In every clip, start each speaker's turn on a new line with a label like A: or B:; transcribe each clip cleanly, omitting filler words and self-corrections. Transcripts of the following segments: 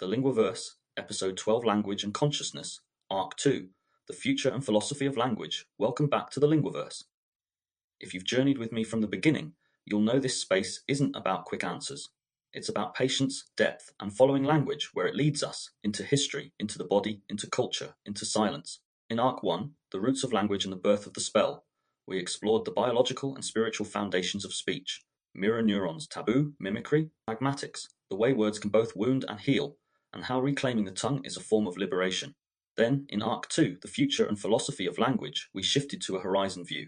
A: the Linguaverse, Episode 12 Language and Consciousness, Arc 2, The Future and Philosophy of Language. Welcome back to the Linguaverse. If you've journeyed with me from the beginning, you'll know this space isn't about quick answers. It's about patience, depth, and following language where it leads us into history, into the body, into culture, into silence. In Arc 1, The Roots of Language and the Birth of the Spell, we explored the biological and spiritual foundations of speech, mirror neurons, taboo, mimicry, pragmatics, the way words can both wound and heal, and how reclaiming the tongue is a form of liberation. Then, in Arc 2, The Future and Philosophy of Language, we shifted to a horizon view.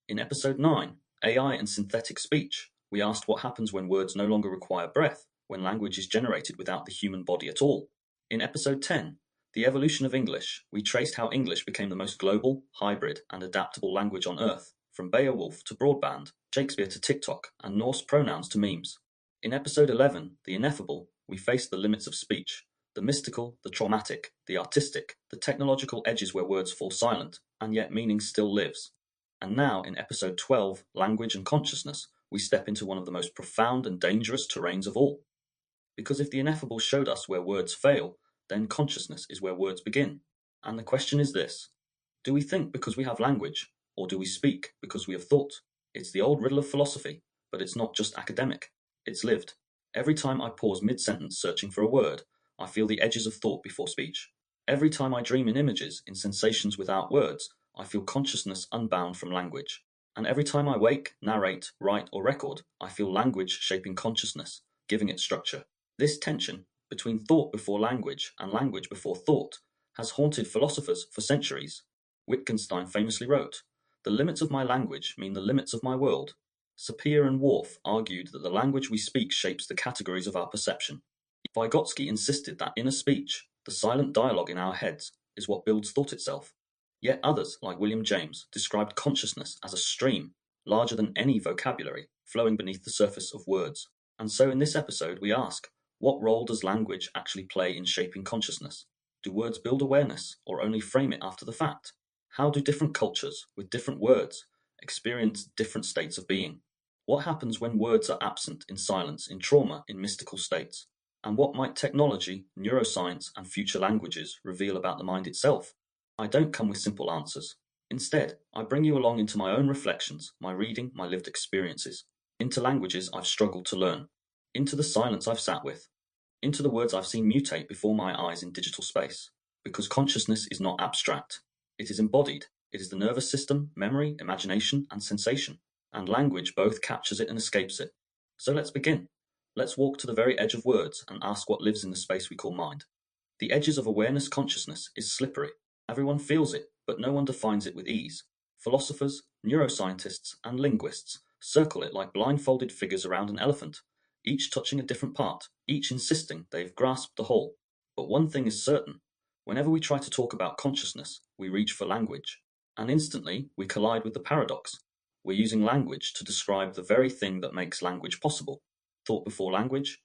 A: In Episode 9, AI and Synthetic Speech, we asked what happens when words no longer require breath, when language is generated without the human body at all. In Episode 10, The Evolution of English, we traced how English became the most global, hybrid, and adaptable language on Earth, from Beowulf to broadband, Shakespeare to TikTok, and Norse pronouns to memes. In Episode 11, The Ineffable, we faced the limits of speech, the mystical, the traumatic, the artistic, the technological edges where words fall silent, and yet meaning still lives. And now, in Episode 12, Language and Consciousness, we step into one of the most profound and dangerous terrains of all. Because if the ineffable showed us where words fail, then consciousness is where words begin. And the question is this: do we think because we have language, or do we speak because we have thought? It's the old riddle of philosophy, but it's not just academic, it's lived. Every time I pause mid-sentence searching for a word, I feel the edges of thought before speech. Every time I dream in images, in sensations without words, I feel consciousness unbound from language. And every time I wake, narrate, write, or record, I feel language shaping consciousness, giving it structure. This tension between thought before language and language before thought has haunted philosophers for centuries. Wittgenstein famously wrote, "The limits of my language mean the limits of my world." Sapir and Whorf argued that the language we speak shapes the categories of our perception. Vygotsky insisted that inner speech, the silent dialogue in our heads, is what builds thought itself. Yet others, like William James, described consciousness as a stream, larger than any vocabulary, flowing beneath the surface of words. And so in this episode we ask, what role does language actually play in shaping consciousness? Do words build awareness, or only frame it after the fact? How do different cultures, with different words, experience different states of being? What happens when words are absent, in silence, in trauma, in mystical states? And what might technology, neuroscience, and future languages reveal about the mind itself? I don't come with simple answers. Instead, I bring you along into my own reflections, my reading, my lived experiences, into languages I've struggled to learn, into the silence I've sat with, into the words I've seen mutate before my eyes in digital space. Because consciousness is not abstract. It is embodied. It is the nervous system, memory, imagination, and sensation. And language both captures it and escapes it. So let's begin. Let's walk to the very edge of words and ask what lives in the space we call mind. The edges of awareness consciousness is slippery. Everyone feels it, but no one defines it with ease. Philosophers, neuroscientists, and linguists circle it like blindfolded figures around an elephant, each touching a different part, each insisting they've grasped the whole. But one thing is certain. Whenever we try to talk about consciousness, we reach for language. And instantly, we collide with the paradox. We're using language to describe the very thing that makes language possible. Thought before language?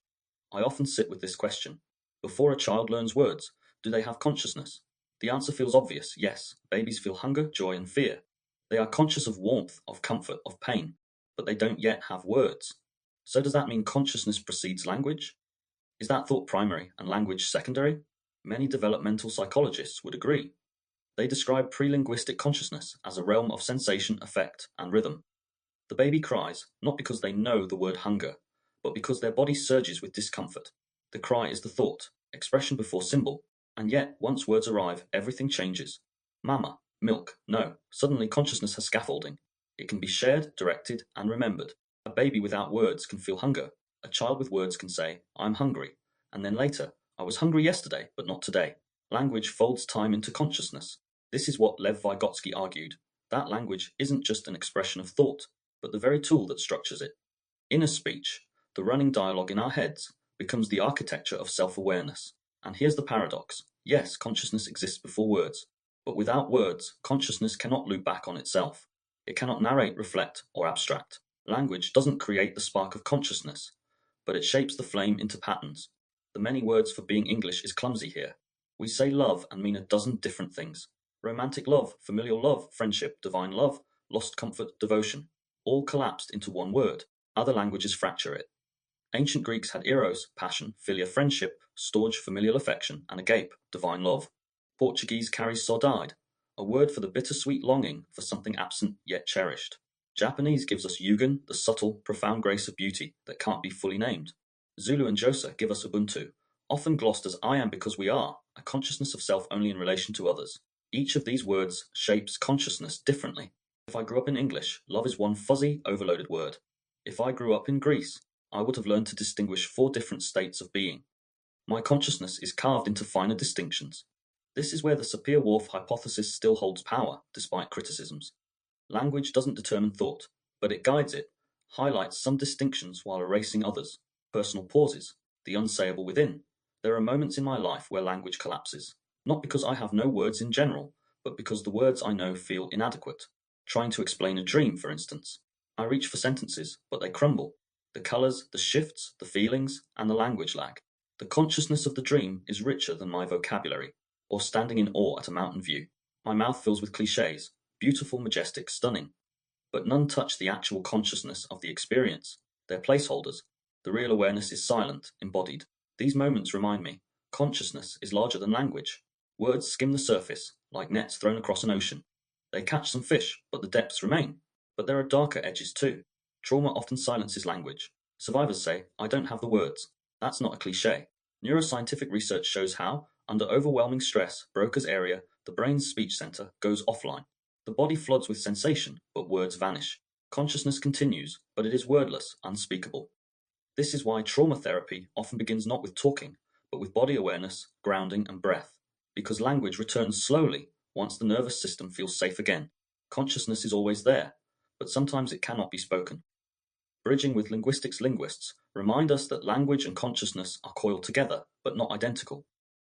A: I often sit with this question. Before a child learns words, do they have consciousness? The answer feels obvious, yes. Babies feel hunger, joy, and fear. They are conscious of warmth, of comfort, of pain, but they don't yet have words. So does that mean consciousness precedes language? Is that thought primary and language secondary? Many developmental psychologists would agree. They describe pre-linguistic consciousness as a realm of sensation, effect, and rhythm. The baby cries, not because they know the word hunger, but because their body surges with discomfort. The cry is the thought, expression before symbol, and yet, once words arrive, everything changes. Mama, milk, no. Suddenly consciousness has scaffolding. It can be shared, directed, and remembered. A baby without words can feel hunger. A child with words can say, I'm hungry. And then later, I was hungry yesterday, but not today. Language folds time into consciousness. This is what Lev Vygotsky argued. That language isn't just an expression of thought, but the very tool that structures it. Inner speech, the running dialogue in our heads, becomes the architecture of self-awareness. And here's the paradox. Yes, consciousness exists before words, but without words, consciousness cannot loop back on itself. It cannot narrate, reflect, or abstract. Language doesn't create the spark of consciousness, but it shapes the flame into patterns. The many words for being English is clumsy here. We say love and mean a dozen different things. Romantic love, familial love, friendship, divine love, lost comfort, devotion, all collapsed into one word. Other languages fracture it. Ancient Greeks had eros, passion, philia, friendship, storge, familial affection, and agape, divine love. Portuguese carries saudade, a word for the bittersweet longing for something absent yet cherished. Japanese gives us yugen, the subtle, profound grace of beauty that can't be fully named. Zulu and Xhosa give us ubuntu, often glossed as I am because we are, a consciousness of self only in relation to others. Each of these words shapes consciousness differently. If I grew up in English, love is one fuzzy, overloaded word. If I grew up in Greece, I would have learned to distinguish 4 different states of being. My consciousness is carved into finer distinctions. This is where the Sapir-Whorf hypothesis still holds power, despite criticisms. Language doesn't determine thought, but it guides it, highlights some distinctions while erasing others. Personal pauses, the unsayable within. There are moments in my life where language collapses, not because I have no words in general, but because the words I know feel inadequate. Trying to explain a dream, for instance. I reach for sentences, but they crumble. The colors, the shifts, the feelings, and the language lag. The consciousness of the dream is richer than my vocabulary, or standing in awe at a mountain view. My mouth fills with cliches, beautiful, majestic, stunning. But none touch the actual consciousness of the experience. They're placeholders. The real awareness is silent, embodied. These moments remind me, consciousness is larger than language. Words skim the surface, like nets thrown across an ocean. They catch some fish, but the depths remain. But there are darker edges too. Trauma often silences language. Survivors say, I don't have the words. That's not a cliche. Neuroscientific research shows how, under overwhelming stress, Broca's area, the brain's speech center, goes offline. The body floods with sensation, but words vanish. Consciousness continues, but it is wordless, unspeakable. This is why trauma therapy often begins not with talking, but with body awareness, grounding, and breath. Because language returns slowly once the nervous system feels safe again. Consciousness is always there, but sometimes it cannot be spoken. Bridging with linguistics linguists remind us that language and consciousness are coiled together, but not identical.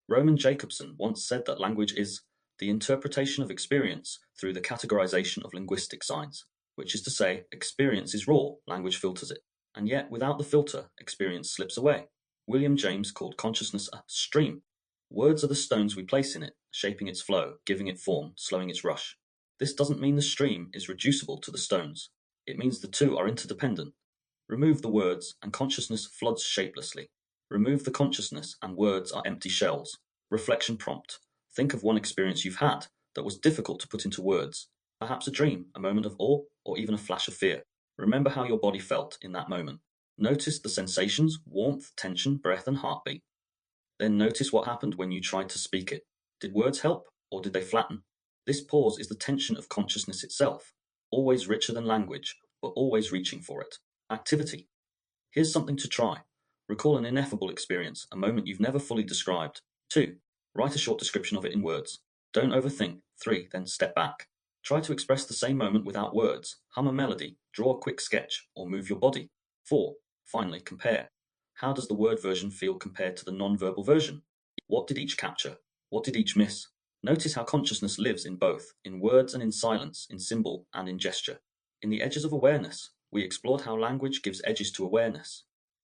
A: Roman Jacobson once said that language is the interpretation of experience through the categorization of linguistic signs, which is to say, experience is raw, language filters it. And yet, without the filter, experience slips away. William James called consciousness a stream. Words are the stones we place in it, shaping its flow, giving it form, slowing its rush. This doesn't mean the stream is reducible to the stones. It means the two are interdependent. Remove the words, and consciousness floods shapelessly. Remove the consciousness, and words are empty shells. Reflection prompt. Think of one experience you've had that was difficult to put into words. Perhaps a dream, a moment of awe, or even a flash of fear. Remember how your body felt in that moment. Notice the sensations, warmth, tension, breath, and heartbeat. Then notice what happened when you tried to speak it. Did words help, or did they flatten? This pause is the tension of consciousness itself, always richer than language, but always reaching for it. Activity. Here's something to try. Recall an ineffable experience, a moment you've never fully described. 2. Write a short description of it in words. Don't overthink. 3. Then step back. Try to express the same moment without words. Hum a melody, draw a quick sketch, or move your body. 4. Finally, compare. How does the word version feel compared to the non-verbal version? What did each capture? What did each miss? Notice how consciousness lives in both, in words and in silence, in symbol and in gesture. In the edges of awareness, we explored how language gives edges to awareness.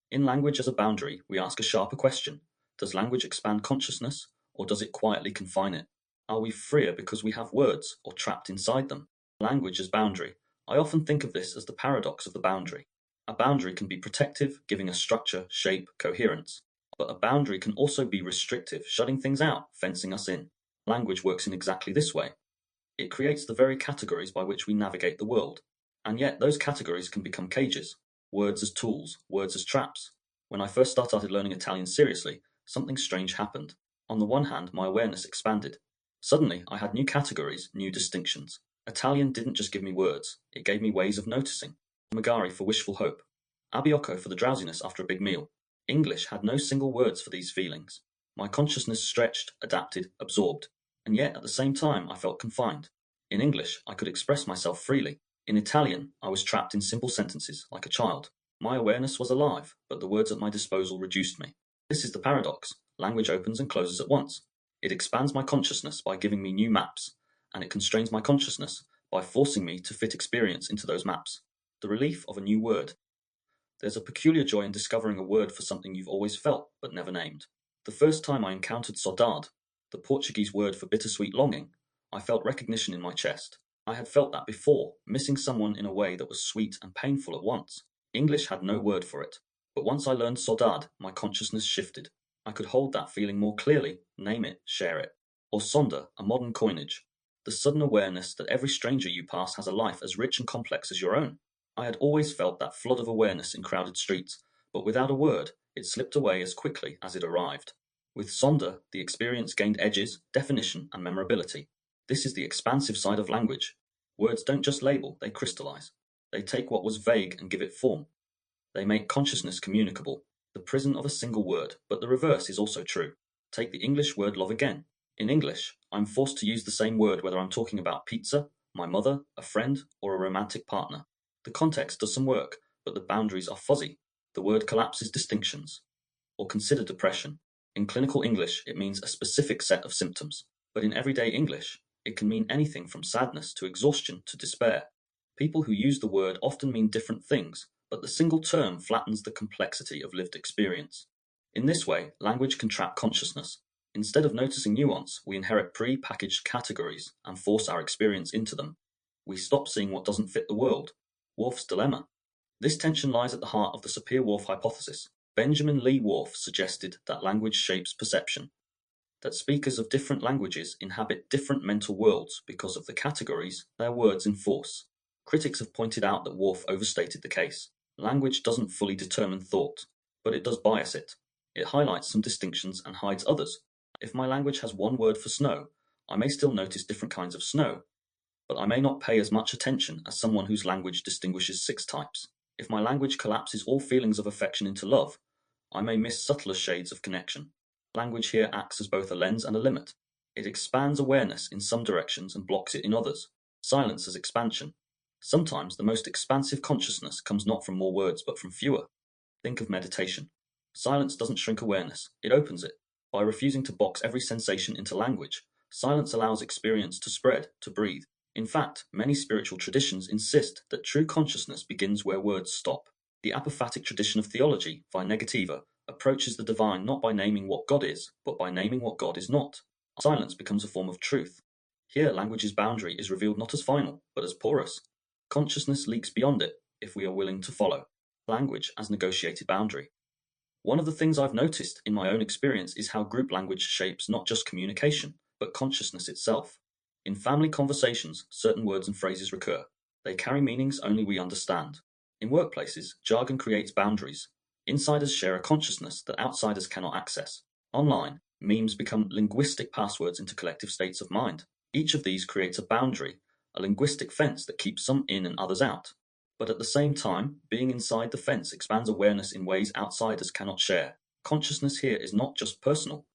A: In language as a boundary, we ask a sharper question. Does language expand consciousness, or does it quietly confine it? Are we freer because we have words, or trapped inside them? Language as boundary. I often think of this as the paradox of the boundary. A boundary can be protective, giving us structure, shape, coherence. But a boundary can also be restrictive, shutting things out, fencing us in. Language works in exactly this way. It creates the very categories by which we navigate the world. And yet those categories can become cages. Words as tools, words as traps. When I first started learning Italian seriously, something strange happened. On the one hand, my awareness expanded. Suddenly, I had new categories, new distinctions. Italian didn't just give me words, it gave me ways of noticing. Magari for wishful hope. Abiocco for the drowsiness after a big meal. English had no single words for these feelings. My consciousness stretched, adapted, absorbed. And yet, at the same time, I felt confined. In English, I could express myself freely. In Italian, I was trapped in simple sentences, like a child. My awareness was alive, but the words at my disposal reduced me. This is the paradox. Language opens and closes at once. It expands my consciousness by giving me new maps, and it constrains my consciousness by forcing me to fit experience into those maps. The relief of a new word. There's a peculiar joy in discovering a word for something you've always felt, but never named. The first time I encountered saudade, the Portuguese word for bittersweet longing, I felt recognition in my chest. I had felt that before, missing someone in a way that was sweet and painful at once. English had no word for it. But once I learned saudade, my consciousness shifted. I could hold that feeling more clearly, name it, share it. Or sonder, a modern coinage. The sudden awareness that every stranger you pass has a life as rich and complex as your own. I had always felt that flood of awareness in crowded streets, but without a word, it slipped away as quickly as it arrived. With sonder, the experience gained edges, definition, and memorability. This is the expansive side of language. Words don't just label, they crystallize. They take what was vague and give it form. They make consciousness communicable, the prison of a single word, but the reverse is also true. Take the English word love again. In English, I'm forced to use the same word whether I'm talking about pizza, my mother, a friend, or a romantic partner. The context does some work, but the boundaries are fuzzy. The word collapses distinctions. Or consider depression. In clinical English, it means a specific set of symptoms, but in everyday English, it can mean anything from sadness to exhaustion to despair. People who use the word often mean different things, but the single term flattens the complexity of lived experience. In this way, language can trap consciousness. Instead of noticing nuance, we inherit pre-packaged categories and force our experience into them. We stop seeing what doesn't fit the world. Whorf's dilemma. This tension lies at the heart of the Sapir-Whorf hypothesis. Benjamin Lee Whorf suggested that language shapes perception, that speakers of different languages inhabit different mental worlds because of the categories their words enforce. Critics have pointed out that Whorf overstated the case. Language doesn't fully determine thought, but it does bias it. It highlights some distinctions and hides others. If my language has one word for snow, I may still notice different kinds of snow, but I may not pay as much attention as someone whose language distinguishes 6 types. If my language collapses all feelings of affection into love, I may miss subtler shades of connection. Language here acts as both a lens and a limit. It expands awareness in some directions and blocks it in others. Silence as expansion. Sometimes the most expansive consciousness comes not from more words but from fewer. Think of meditation. Silence doesn't shrink awareness, it opens it. By refusing to box every sensation into language, silence allows experience to spread, to breathe. In fact, many spiritual traditions insist that true consciousness begins where words stop. The apophatic tradition of theology, by negativa, approaches the divine not by naming what God is, but by naming what God is not. Silence becomes a form of truth. Here, language's boundary is revealed not as final, but as porous. Consciousness leaks beyond it, if we are willing to follow. Language as negotiated boundary. One of the things I've noticed in my own experience is how group language shapes not just communication, but consciousness itself. In family conversations, certain words and phrases recur. They carry meanings only we understand. In workplaces, jargon creates boundaries. Insiders share a consciousness that outsiders cannot access. Online, memes become linguistic passwords into collective states of mind. Each of these creates a boundary, a linguistic fence that keeps some in and others out. But at the same time, being inside the fence expands awareness in ways outsiders cannot share. Consciousness here is not just personal,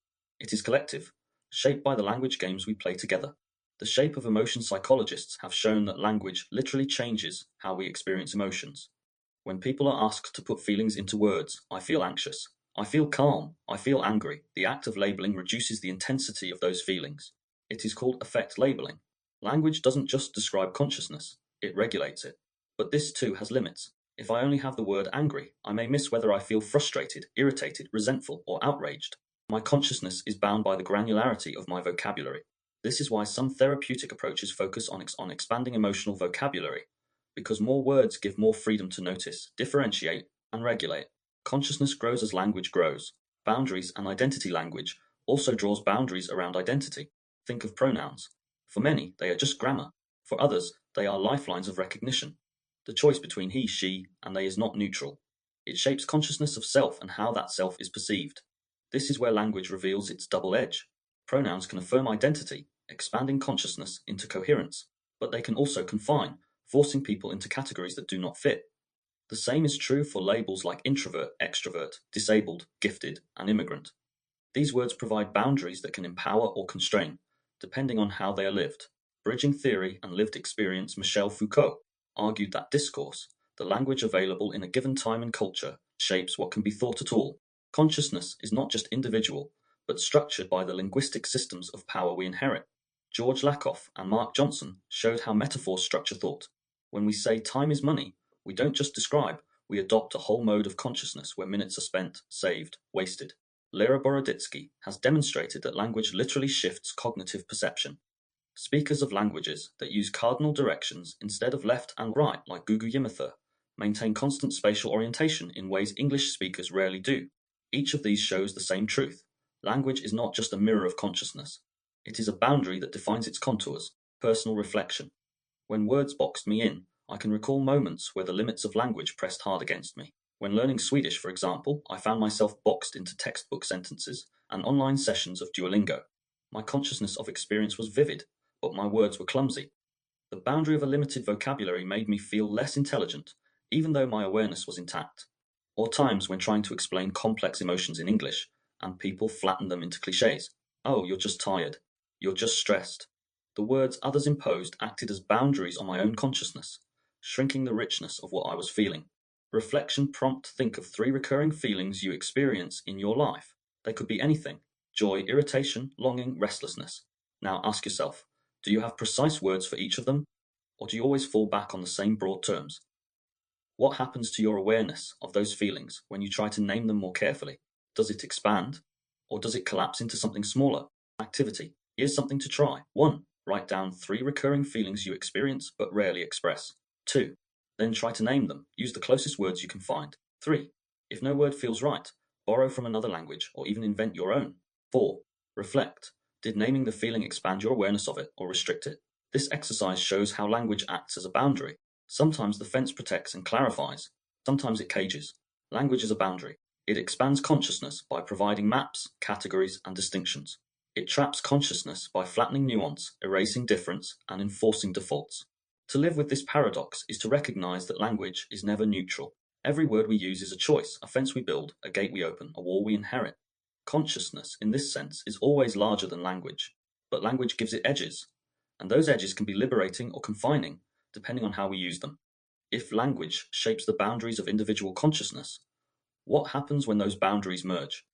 A: it is collective, shaped by the language games we play together. The shape of emotion psychologists have shown that language literally changes how we experience emotions. When people are asked to put feelings into words, I feel anxious, I feel calm, I feel angry, the act of labeling reduces the intensity of those feelings. It is called affect labeling. Language doesn't just describe consciousness, it regulates it. But this too has limits. If I only have the word angry, I may miss whether I feel frustrated, irritated, resentful, or outraged. My consciousness is bound by the granularity of my vocabulary. This is why some therapeutic approaches focus on expanding emotional vocabulary, because more words give more freedom to notice, differentiate, and regulate. Consciousness grows as language grows. Boundaries and identity language also draws boundaries around identity. Think of pronouns. For many, they are just grammar. For others, they are lifelines of recognition. The choice between he, she, and they is not neutral. It shapes consciousness of self and how that self is perceived. This is where language reveals its double edge. Pronouns can affirm identity, expanding consciousness into coherence, but they can also confine, forcing people into categories that do not fit. The same is true for labels like introvert, extrovert, disabled, gifted, and immigrant. These words provide boundaries that can empower or constrain, depending on how they are lived. Bridging theory and lived experience Michel Foucault argued that discourse, the language available in a given time and culture, shapes what can be thought at all. Consciousness is not just individual, but structured by the linguistic systems of power we inherit. George Lakoff and Mark Johnson showed how metaphors structure thought. When we say time is money, we don't just describe, we adopt a whole mode of consciousness where minutes are spent, saved, wasted. Lera Boroditsky has demonstrated that language literally shifts cognitive perception. Speakers of languages that use cardinal directions instead of left and right like Gugu Yimithir maintain constant spatial orientation in ways English speakers rarely do. Each of these shows the same truth. Language is not just a mirror of consciousness. It is a boundary that defines its contours, personal reflection. When words boxed me in, I can recall moments where the limits of language pressed hard against me. When learning Swedish, for example, I found myself boxed into textbook sentences and online sessions of Duolingo. My consciousness of experience was vivid, but my words were clumsy. The boundary of a limited vocabulary made me feel less intelligent, even though my awareness was intact. Or times when trying to explain complex emotions in English, and people flatten them into cliches. Oh, you're just tired. You're just stressed. The words others imposed acted as boundaries on my own consciousness, shrinking the richness of what I was feeling. Reflection prompt think of 3 recurring feelings you experience in your life. They could be anything: joy, irritation, longing, restlessness. Now ask yourself, do you have precise words for each of them? Or do you always fall back on the same broad terms? What happens to your awareness of those feelings when you try to name them more carefully? Does it expand? Or does it collapse into something smaller? Activity. Here's something to try. 1. Write down 3 recurring feelings you experience but rarely express. 2. Then try to name them. Use the closest words you can find. 3. If no word feels right, borrow from another language or even invent your own. 4. Reflect. Did naming the feeling expand your awareness of it or restrict it? This exercise shows how language acts as a boundary. Sometimes the fence protects and clarifies. Sometimes it cages. Language is a boundary. It expands consciousness by providing maps, categories, and distinctions. It traps consciousness by flattening nuance, erasing difference, and enforcing defaults. To live with this paradox is to recognize that language is never neutral. Every word we use is a choice, a fence we build, a gate we open, a wall we inherit. Consciousness, in this sense, is always larger than language, but language gives it edges, and those edges can be liberating or confining, depending on how we use them. If language shapes the boundaries of individual consciousness, what happens when those boundaries merge?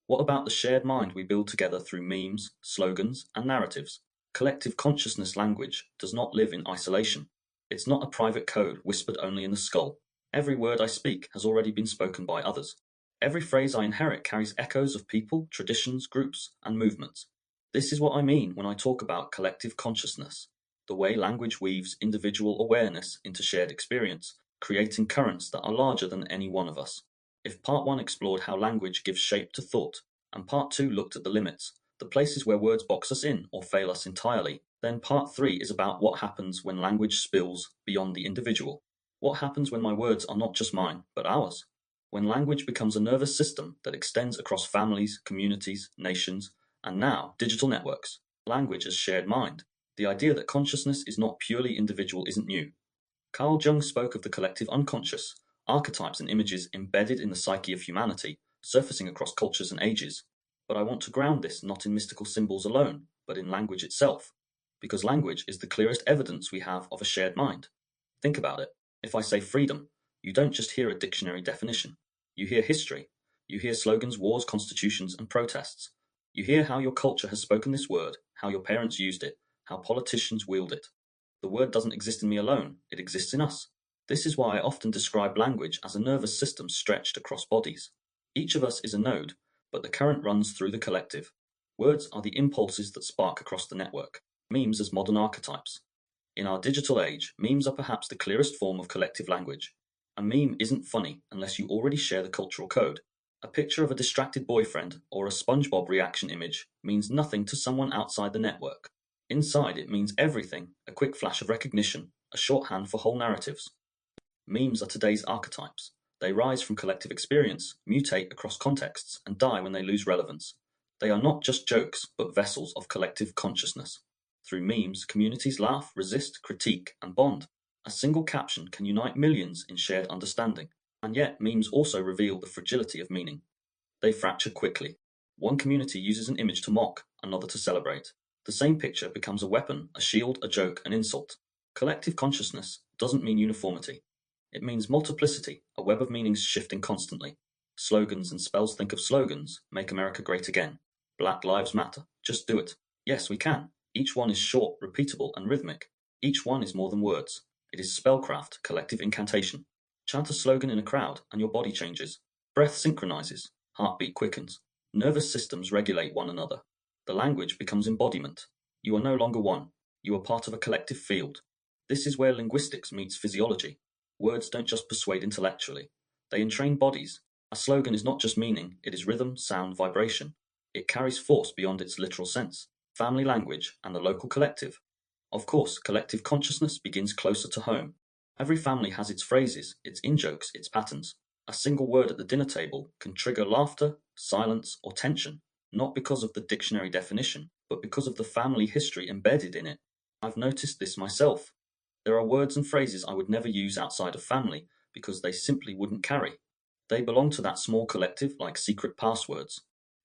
A: What about the shared mind we build together through memes, slogans, and narratives? Collective consciousness language does not live in isolation. It's not a private code whispered only in the skull. Every word I speak has already been spoken by others. Every phrase I inherit carries echoes of people, traditions, groups, and movements. This is what I mean when I talk about collective consciousness, the way language weaves individual awareness into shared experience, creating currents that are larger than any one of us. If part 1 explored how language gives shape to thought, and part 2 looked at the limits, the places where words box us in or fail us entirely, then part 3 is about what happens when language spills beyond the individual. What happens when my words are not just mine, but ours? When language becomes a nervous system that extends across families, communities, nations, and now digital networks. Language as shared mind. The idea that consciousness is not purely individual isn't new. Carl Jung spoke of the collective unconscious, archetypes and images embedded in the psyche of humanity, surfacing across cultures and ages. But I want to ground this not in mystical symbols alone, but in language itself, because language is the clearest evidence we have of a shared mind. Think about it. If I say freedom, you don't just hear a dictionary definition. You hear history. You hear slogans, wars, constitutions, and protests. You hear how your culture has spoken this word, how your parents used it, how politicians wield it. The word doesn't exist in me alone, it exists in us. This is why I often describe language as a nervous system stretched across bodies. Each of us is a node, but the current runs through the collective. Words are the impulses that spark across the network. Memes as modern archetypes. In our digital age, memes are perhaps the clearest form of collective language. A meme isn't funny unless you already share the cultural code. A picture of a distracted boyfriend or a SpongeBob reaction image means nothing to someone outside the network. Inside, it means everything, a quick flash of recognition, a shorthand for whole narratives. Memes are today's archetypes. They rise from collective experience, mutate across contexts, and die when they lose relevance. They are not just jokes, but vessels of collective consciousness. Through memes, communities laugh, resist, critique, and bond. A single caption can unite millions in shared understanding, and yet memes also reveal the fragility of meaning. They fracture quickly. One community uses an image to mock, another to celebrate. The same picture becomes a weapon, a shield, a joke, an insult. Collective consciousness doesn't mean uniformity. It means multiplicity, a web of meanings shifting constantly. Slogans and spells think of slogans, make America great again. Black Lives Matter, just do it. Yes, we can. Each one is short, repeatable, and rhythmic. Each one is more than words. It is spellcraft, collective incantation. Chant a slogan in a crowd and your body changes. Breath synchronizes. Heartbeat quickens. Nervous systems regulate one another. The language becomes embodiment. You are no longer one. You are part of a collective field. This is where linguistics meets physiology. Words don't just persuade intellectually, they entrain bodies. A slogan is not just meaning, it is rhythm, sound, vibration. It carries force beyond its literal sense. Family language and the local collective. Of course, collective consciousness begins closer to home. Every family has its phrases, its in-jokes, its patterns. A single word at the dinner table can trigger laughter, silence, or tension, not because of the dictionary definition, but because of the family history embedded in it. I've noticed this myself. There are words and phrases I would never use outside of family because they simply wouldn't carry. They belong to that small collective like secret passwords.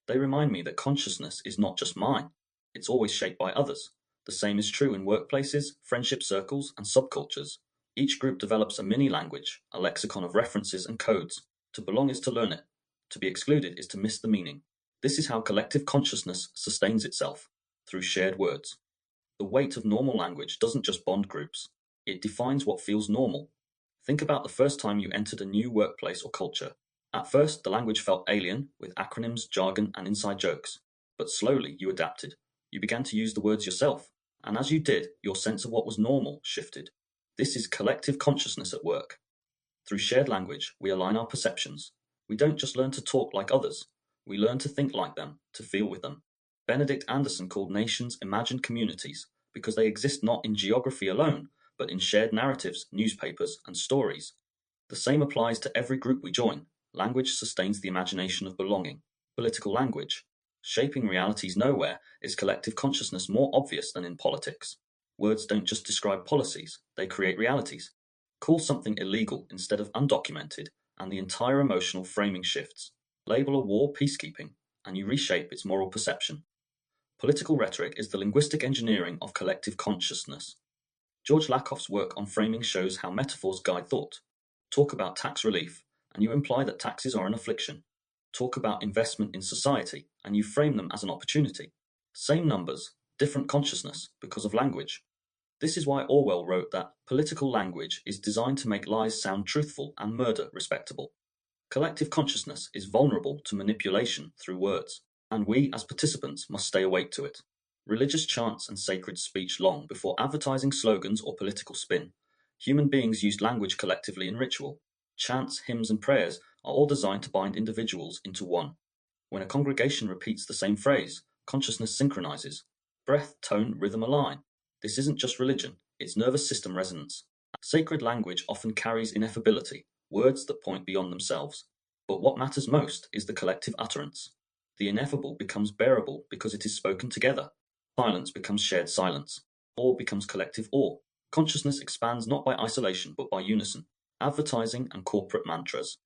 A: They remind me that consciousness is not just mine, it's always shaped by others. The same is true in workplaces, friendship circles, and subcultures. Each group develops a mini language, a lexicon of references and codes. To belong is to learn it. To be excluded is to miss the meaning. This is how collective consciousness sustains itself, through shared words. The weight of normal language doesn't just bond groups, it defines what feels normal. Think about the first time you entered a new workplace or culture. At first, the language felt alien, with acronyms, jargon, and inside jokes. But slowly, you adapted. You began to use the words yourself. And as you did, your sense of what was normal shifted. This is collective consciousness at work. Through shared language, we align our perceptions. We don't just learn to talk like others, we learn to think like them, to feel with them. Benedict Anderson called nations imagined communities because they exist not in geography alone, but in shared narratives, newspapers, and stories. The same applies to every group we join. Language sustains the imagination of belonging. Political language. Shaping realities nowhere is collective consciousness more obvious than in politics. Words don't just describe policies, they create realities. Call something illegal instead of undocumented, and the entire emotional framing shifts. Label a war peacekeeping, and you reshape its moral perception. Political rhetoric is the linguistic engineering of collective consciousness. George Lakoff's work on framing shows how metaphors guide thought. Talk about tax relief, and you imply that taxes are an affliction. Talk about investment in society, and you frame them as an opportunity. Same numbers, different consciousness because of language. This is why Orwell wrote that political language is designed to make lies sound truthful and murder respectable. Collective consciousness is vulnerable to manipulation through words, and we as participants must stay awake to it. Religious chants and sacred speech long before advertising slogans or political spin. Human beings used language collectively in ritual. Chants, hymns, and prayers are all designed to bind individuals into one. When a congregation repeats the same phrase, consciousness synchronizes. Breath, tone, rhythm align. This isn't just religion, it's nervous system resonance. Sacred language often carries ineffability, words that point beyond themselves. But what matters most is the collective utterance. The ineffable becomes bearable because it is spoken together. Silence becomes shared silence. Awe becomes collective awe. Consciousness expands not by isolation but by unison. Advertising and corporate mantras.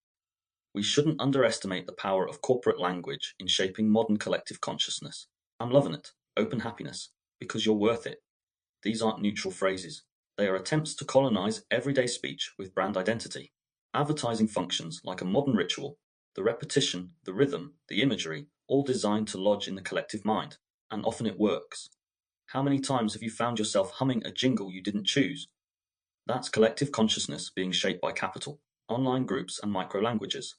A: We shouldn't underestimate the power of corporate language in shaping modern collective consciousness. I'm loving it. Open happiness. Because you're worth it. These aren't neutral phrases. They are attempts to colonize everyday speech with brand identity. Advertising functions like a modern ritual, the repetition, the rhythm, the imagery, all designed to lodge in the collective mind, and often it works. How many times have you found yourself humming a jingle you didn't choose? That's collective consciousness being shaped by capital, online groups, and microlanguages.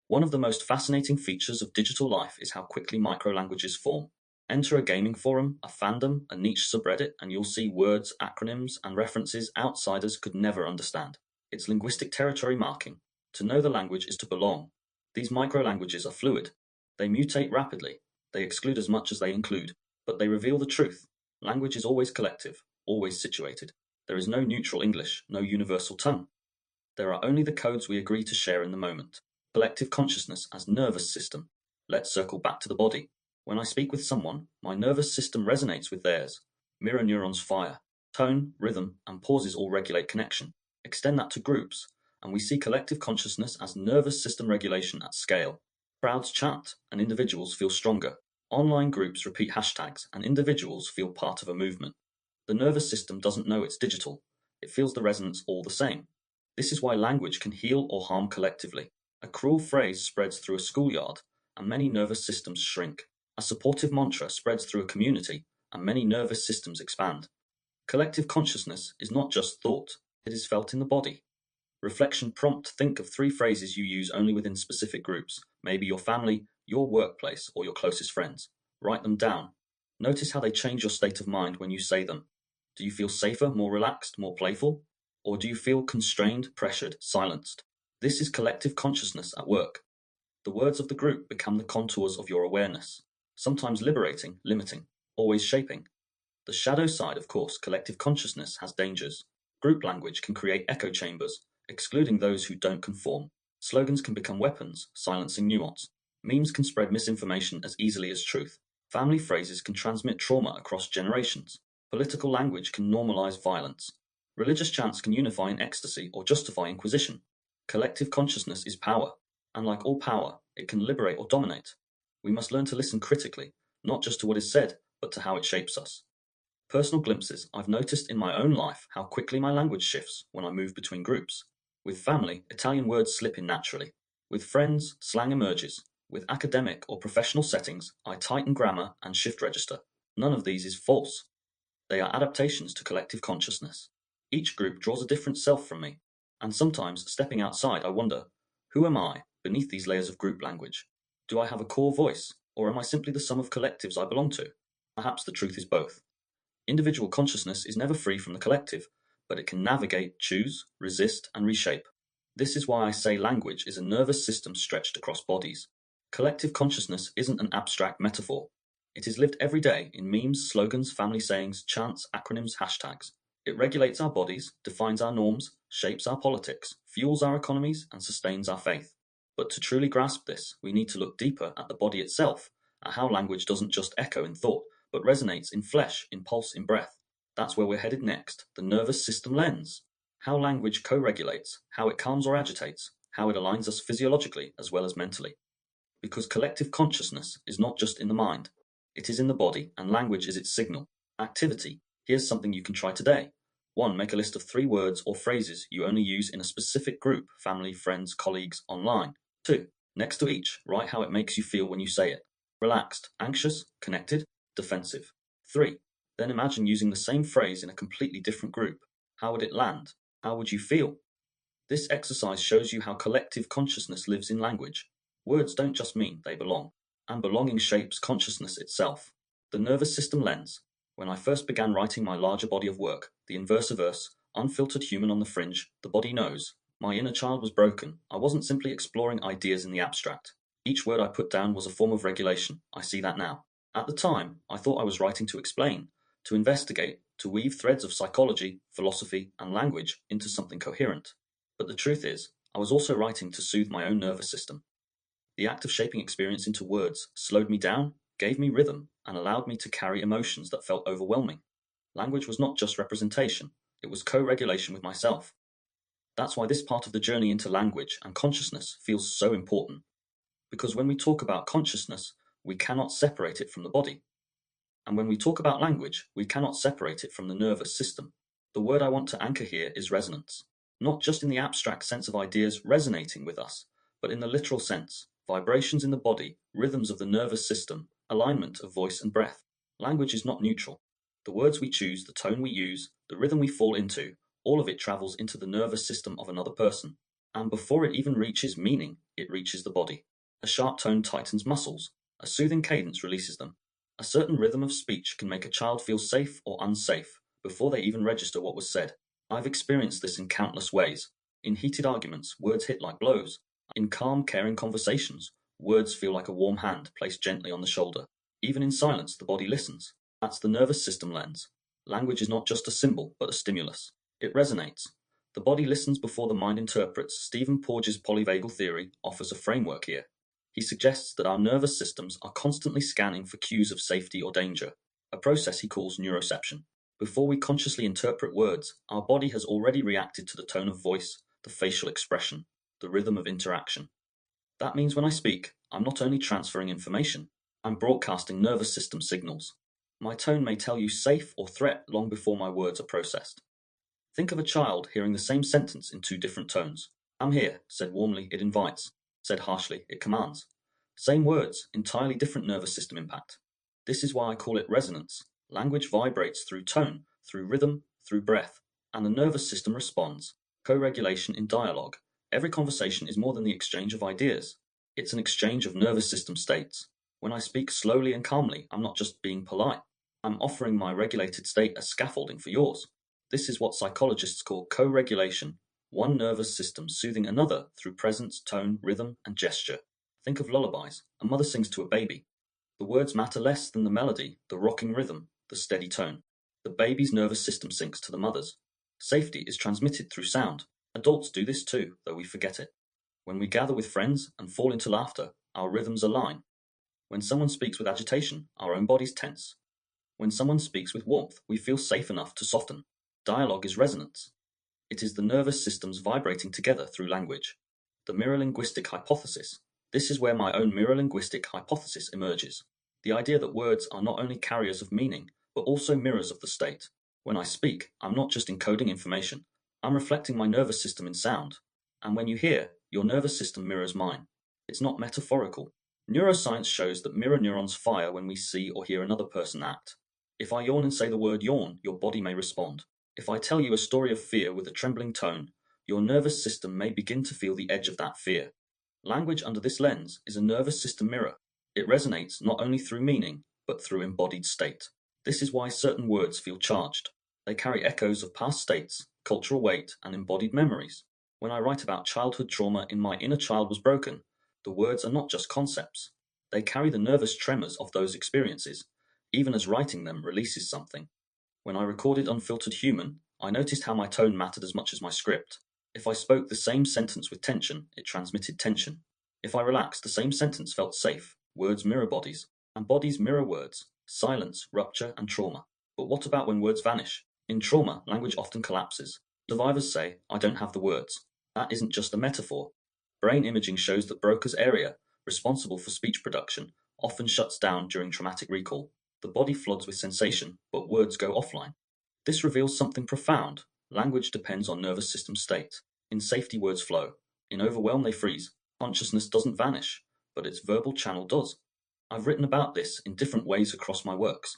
A: One of the most fascinating features of digital life is how quickly microlanguages form. Enter a gaming forum, a fandom, a niche subreddit, and you'll see words, acronyms, and references outsiders could never understand. It's linguistic territory marking. To know the language is to belong. These microlanguages are fluid. They mutate rapidly. They exclude as much as they include. But they reveal the truth. Language is always collective, always situated. There is no neutral English, no universal tongue. There are only the codes we agree to share in the moment. Collective consciousness as nervous system. Let's circle back to the body. When I speak with someone, my nervous system resonates with theirs. Mirror neurons fire. Tone, rhythm, and pauses all regulate connection. Extend that to groups, and we see collective consciousness as nervous system regulation at scale. Crowds chant, and individuals feel stronger. Online groups repeat hashtags, and individuals feel part of a movement. The nervous system doesn't know it's digital. It feels the resonance all the same. This is why language can heal or harm collectively. A cruel phrase spreads through a schoolyard, and many nervous systems shrink. A supportive mantra spreads through a community, and many nervous systems expand. Collective consciousness is not just thought, it is felt in the body. Reflection prompt: think of 3 phrases you use only within specific groups, maybe your family, your workplace, or your closest friends. Write them down. Notice how they change your state of mind when you say them. Do you feel safer, more relaxed, more playful? Or do you feel constrained, pressured, silenced? This is collective consciousness at work. The words of the group become the contours of your awareness, sometimes liberating, limiting, always shaping. The shadow side, of course, collective consciousness has dangers. Group language can create echo chambers, excluding those who don't conform. Slogans can become weapons, silencing nuance. Memes can spread misinformation as easily as truth. Family phrases can transmit trauma across generations. Political language can normalize violence. Religious chants can unify in ecstasy or justify inquisition. Collective consciousness is power, and like all power, it can liberate or dominate. We must learn to listen critically, not just to what is said, but to how it shapes us. Personal glimpses. I've noticed in my own life how quickly my language shifts when I move between groups. With family, Italian words slip in naturally. With friends, slang emerges. With academic or professional settings, I tighten grammar and shift register. None of these is false. They are adaptations to collective consciousness. Each group draws a different self from me, and sometimes, stepping outside, I wonder, who am I beneath these layers of group language? Do I have a core voice, or am I simply the sum of collectives I belong to? Perhaps the truth is both. Individual consciousness is never free from the collective, but it can navigate, choose, resist, and reshape. This is why I say language is a nervous system stretched across bodies. Collective consciousness isn't an abstract metaphor. It is lived every day in memes, slogans, family sayings, chants, acronyms, hashtags. It regulates our bodies, defines our norms, shapes our politics, fuels our economies, and sustains our faith. But to truly grasp this, we need to look deeper at the body itself, at how language doesn't just echo in thought, but resonates in flesh, in pulse, in breath. That's where we're headed next, the nervous system lens. How language co-regulates, how it calms or agitates, how it aligns us physiologically as well as mentally. Because collective consciousness is not just in the mind, it is in the body, and language is its signal. Activity. Here's something you can try today. 1. Make a list of 3 words or phrases you only use in a specific group, family, friends, colleagues, online. 2. Next to each, write how it makes you feel when you say it. Relaxed, anxious, connected, defensive. 3. Then imagine using the same phrase in a completely different group. How would it land? How would you feel? This exercise shows you how collective consciousness lives in language. Words don't just mean they belong, and belonging shapes consciousness itself. The nervous system lens. When I first began writing my larger body of work, the Linguaverse, unfiltered human on the fringe, the body knows, my inner child was broken. I wasn't simply exploring ideas in the abstract. Each word I put down was a form of regulation. I see that now. At the time, I thought I was writing to explain, to investigate, to weave threads of psychology, philosophy, and language into something coherent. But the truth is, I was also writing to soothe my own nervous system. The act of shaping experience into words slowed me down, gave me rhythm, and allowed me to carry emotions that felt overwhelming. Language was not just representation, it was co-regulation with myself. That's why this part of the journey into language and consciousness feels so important. Because when we talk about consciousness, we cannot separate it from the body. And when we talk about language, we cannot separate it from the nervous system. The word I want to anchor here is resonance. Not just in the abstract sense of ideas resonating with us, but in the literal sense, vibrations in the body, rhythms of the nervous system, alignment of voice and breath. Language is not neutral. The words we choose, the tone we use, the rhythm we fall into, all of it travels into the nervous system of another person. And before it even reaches meaning, it reaches the body. A sharp tone tightens muscles. A soothing cadence releases them. A certain rhythm of speech can make a child feel safe or unsafe before they even register what was said. I've experienced this in countless ways. In heated arguments, words hit like blows. In calm, caring conversations, words feel like a warm hand placed gently on the shoulder. Even in silence, the body listens. That's the nervous system lens. Language is not just a symbol, but a stimulus. It resonates. The body listens before the mind interprets. Stephen Porges' polyvagal theory offers a framework here. He suggests that our nervous systems are constantly scanning for cues of safety or danger, a process he calls neuroception. Before we consciously interpret words, our body has already reacted to the tone of voice, the facial expression, the rhythm of interaction. That means when I speak, I'm not only transferring information, I'm broadcasting nervous system signals. My tone may tell you safe or threat long before my words are processed. Think of a child hearing the same sentence in 2 different tones. I'm here, said warmly, it invites. Said harshly, it commands. Same words, entirely different nervous system impact. This is why I call it resonance. Language vibrates through tone, through rhythm, through breath, and the nervous system responds. Co-regulation in dialogue. Every conversation is more than the exchange of ideas. It's an exchange of nervous system states. When I speak slowly and calmly, I'm not just being polite. I'm offering my regulated state as scaffolding for yours. This is what psychologists call co-regulation, one nervous system soothing another through presence, tone, rhythm, and gesture. Think of lullabies. A mother sings to a baby. The words matter less than the melody, the rocking rhythm, the steady tone. The baby's nervous system syncs to the mother's. Safety is transmitted through sound. Adults do this too, though we forget it. When we gather with friends and fall into laughter, our rhythms align. When someone speaks with agitation, our own bodies tense. When someone speaks with warmth, we feel safe enough to soften. Dialogue is resonance. It is the nervous systems vibrating together through language. The mirror linguistic hypothesis. This is where my own mirror linguistic hypothesis emerges. The idea that words are not only carriers of meaning, but also mirrors of the state. When I speak, I'm not just encoding information, I'm reflecting my nervous system in sound. And when you hear, your nervous system mirrors mine. It's not metaphorical. Neuroscience shows that mirror neurons fire when we see or hear another person act. If I yawn and say the word yawn, your body may respond. If I tell you a story of fear with a trembling tone, your nervous system may begin to feel the edge of that fear. Language under this lens is a nervous system mirror. It resonates not only through meaning, but through embodied state. This is why certain words feel charged. They carry echoes of past states, cultural weight, and embodied memories. When I write about childhood trauma in My Inner Child Was Broken, the words are not just concepts. They carry the nervous tremors of those experiences, even as writing them releases something. When I recorded Unfiltered Human, I noticed how my tone mattered as much as my script. If I spoke the same sentence with tension, it transmitted tension. If I relaxed, the same sentence felt safe. Words mirror bodies, and bodies mirror words, silence, rupture, and trauma. But what about when words vanish? In trauma, language often collapses. Survivors say, I don't have the words. That isn't just a metaphor. Brain imaging shows that Broca's area, responsible for speech production, often shuts down during traumatic recall. The body floods with sensation, but words go offline. This reveals something profound. Language depends on nervous system state. In safety, words flow. In overwhelm, they freeze. Consciousness doesn't vanish, but its verbal channel does. I've written about this in different ways across my works.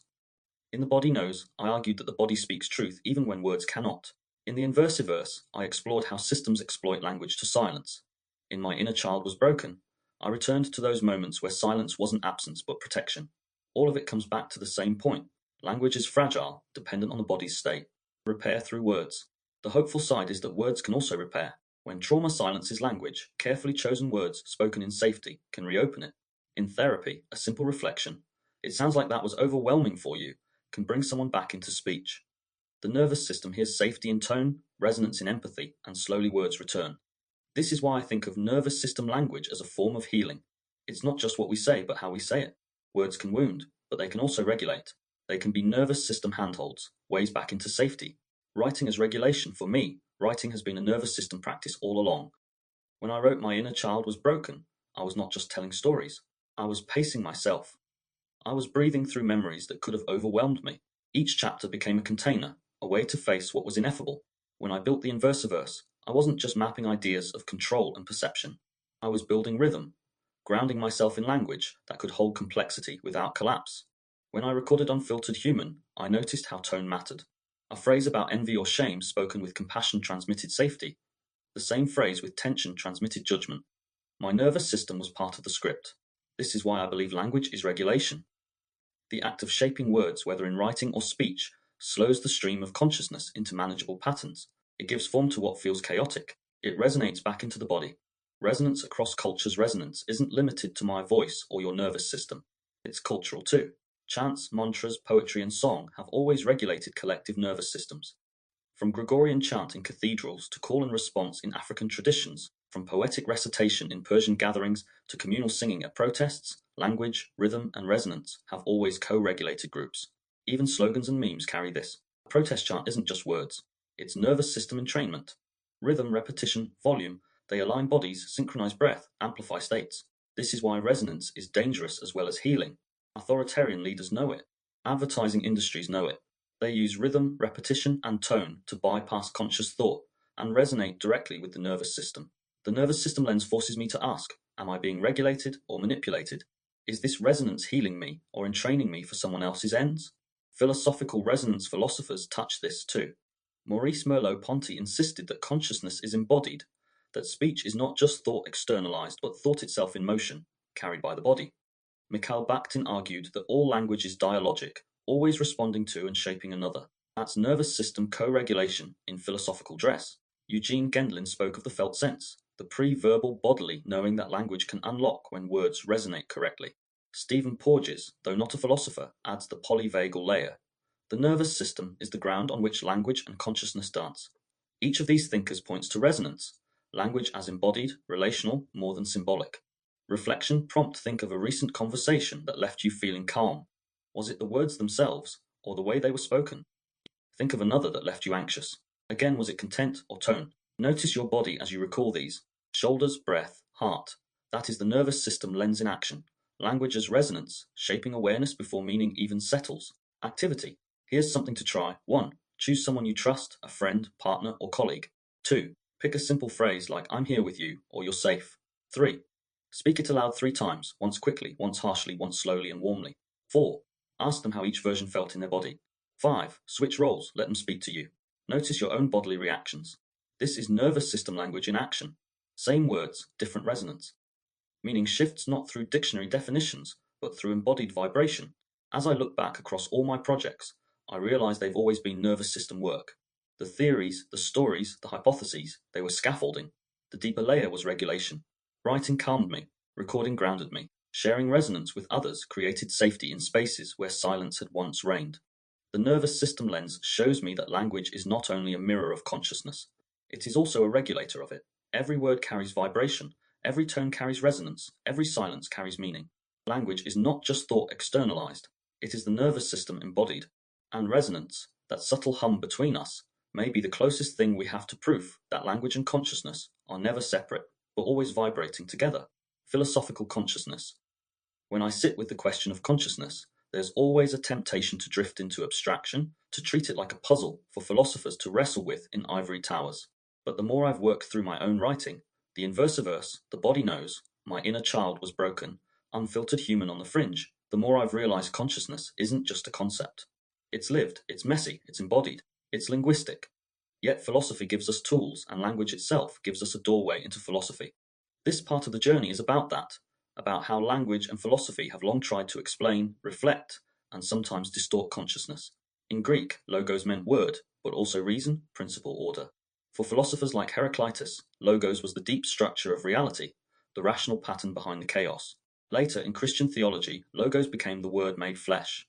A: In The Body Knows, I argued that the body speaks truth even when words cannot. In the Inversiverse, I explored how systems exploit language to silence. In My Inner Child Was Broken, I returned to those moments where silence wasn't absence but protection. All of it comes back to the same point. Language is fragile, dependent on the body's state. Repair through words. The hopeful side is that words can also repair. When trauma silences language, carefully chosen words spoken in safety can reopen it. In therapy, a simple reflection, it sounds like that was overwhelming for you, can bring someone back into speech. The nervous system hears safety in tone, resonance in empathy, and slowly words return. This is why I think of nervous system language as a form of healing. It's not just what we say, but how we say it. Words can wound, but they can also regulate. They can be nervous system handholds, ways back into safety. Writing as regulation. For me, writing has been a nervous system practice all along. When I wrote My Inner Child Was Broken, I was not just telling stories. I was pacing myself. I was breathing through memories that could have overwhelmed me. Each chapter became a container, a way to face what was ineffable. When I built the Inversiverse, I wasn't just mapping ideas of control and perception. I was building rhythm, grounding myself in language that could hold complexity without collapse. When I recorded Unfiltered Human, I noticed how tone mattered. A phrase about envy or shame spoken with compassion transmitted safety. The same phrase with tension transmitted judgment. My nervous system was part of the script. This is why I believe language is regulation. The act of shaping words, whether in writing or speech, slows the stream of consciousness into manageable patterns. It gives form to what feels chaotic. It resonates back into the body. Resonance across cultures. Resonance isn't limited to my voice or your nervous system. It's cultural too. Chants, mantras, poetry, and song have always regulated collective nervous systems. From Gregorian chant in cathedrals to call and response in African traditions, from poetic recitation in Persian gatherings to communal singing at protests, language, rhythm, and resonance have always co-regulated groups. Even slogans and memes carry this. A protest chant isn't just words. It's nervous system entrainment. Rhythm, repetition, volume, they align bodies, synchronize breath, amplify states. This is why resonance is dangerous as well as healing. Authoritarian leaders know it. Advertising industries know it. They use rhythm, repetition, and tone to bypass conscious thought and resonate directly with the nervous system. The nervous system lens forces me to ask, am I being regulated or manipulated? Is this resonance healing me or entraining me for someone else's ends? Philosophical resonance philosophers touch this too. Maurice Merleau-Ponty insisted that consciousness is embodied, that speech is not just thought externalized, but thought itself in motion, carried by the body. Mikhail Bakhtin argued that all language is dialogic, always responding to and shaping another. That's nervous system co-regulation in philosophical dress. Eugene Gendlin spoke of the felt sense, the pre-verbal bodily knowing that language can unlock when words resonate correctly. Stephen Porges, though not a philosopher, adds the polyvagal layer. The nervous system is the ground on which language and consciousness dance. Each of these thinkers points to resonance, language as embodied, relational, more than symbolic. Reflection prompt think of a recent conversation that left you feeling calm. Was it the words themselves, or the way they were spoken? Think of another that left you anxious. Again, was it content or tone? Notice your body as you recall these. Shoulders, breath, heart. That is the nervous system lens in action. Language as resonance, shaping awareness before meaning even settles. Activity. Here's something to try. 1. Choose someone you trust, a friend, partner, or colleague. 2. Pick a simple phrase like I'm here with you or you're safe. 3. Speak it aloud 3 times, once quickly, once harshly, once slowly and warmly. 4. Ask them how each version felt in their body. 5. Switch roles, let them speak to you. Notice your own bodily reactions. This is nervous system language in action. Same words, different resonance. Meaning shifts not through dictionary definitions, but through embodied vibration. As I look back across all my projects, I realize they've always been nervous system work. The theories, the stories, the hypotheses, they were scaffolding. The deeper layer was regulation. Writing calmed me, recording grounded me. Sharing resonance with others created safety in spaces where silence had once reigned. The nervous system lens shows me that language is not only a mirror of consciousness, it is also a regulator of it. Every word carries vibration, every tone carries resonance, every silence carries meaning. Language is not just thought externalized, it is the nervous system embodied. And resonance, that subtle hum between us, may be the closest thing we have to proof that language and consciousness are never separate, but always vibrating together. Philosophical consciousness. When I sit with the question of consciousness, there's always a temptation to drift into abstraction, to treat it like a puzzle for philosophers to wrestle with in ivory towers. But the more I've worked through my own writing, the inversiverse, the body knows, my inner child was broken, unfiltered human on the fringe, the more I've realized consciousness isn't just a concept. It's lived, it's messy, it's embodied, it's linguistic. Yet philosophy gives us tools, and language itself gives us a doorway into philosophy. This part of the journey is about that, about how language and philosophy have long tried to explain, reflect, and sometimes distort consciousness. In Greek, logos meant word, but also reason, principle, order. For philosophers like Heraclitus, logos was the deep structure of reality, the rational pattern behind the chaos. Later, in Christian theology, logos became the word made flesh.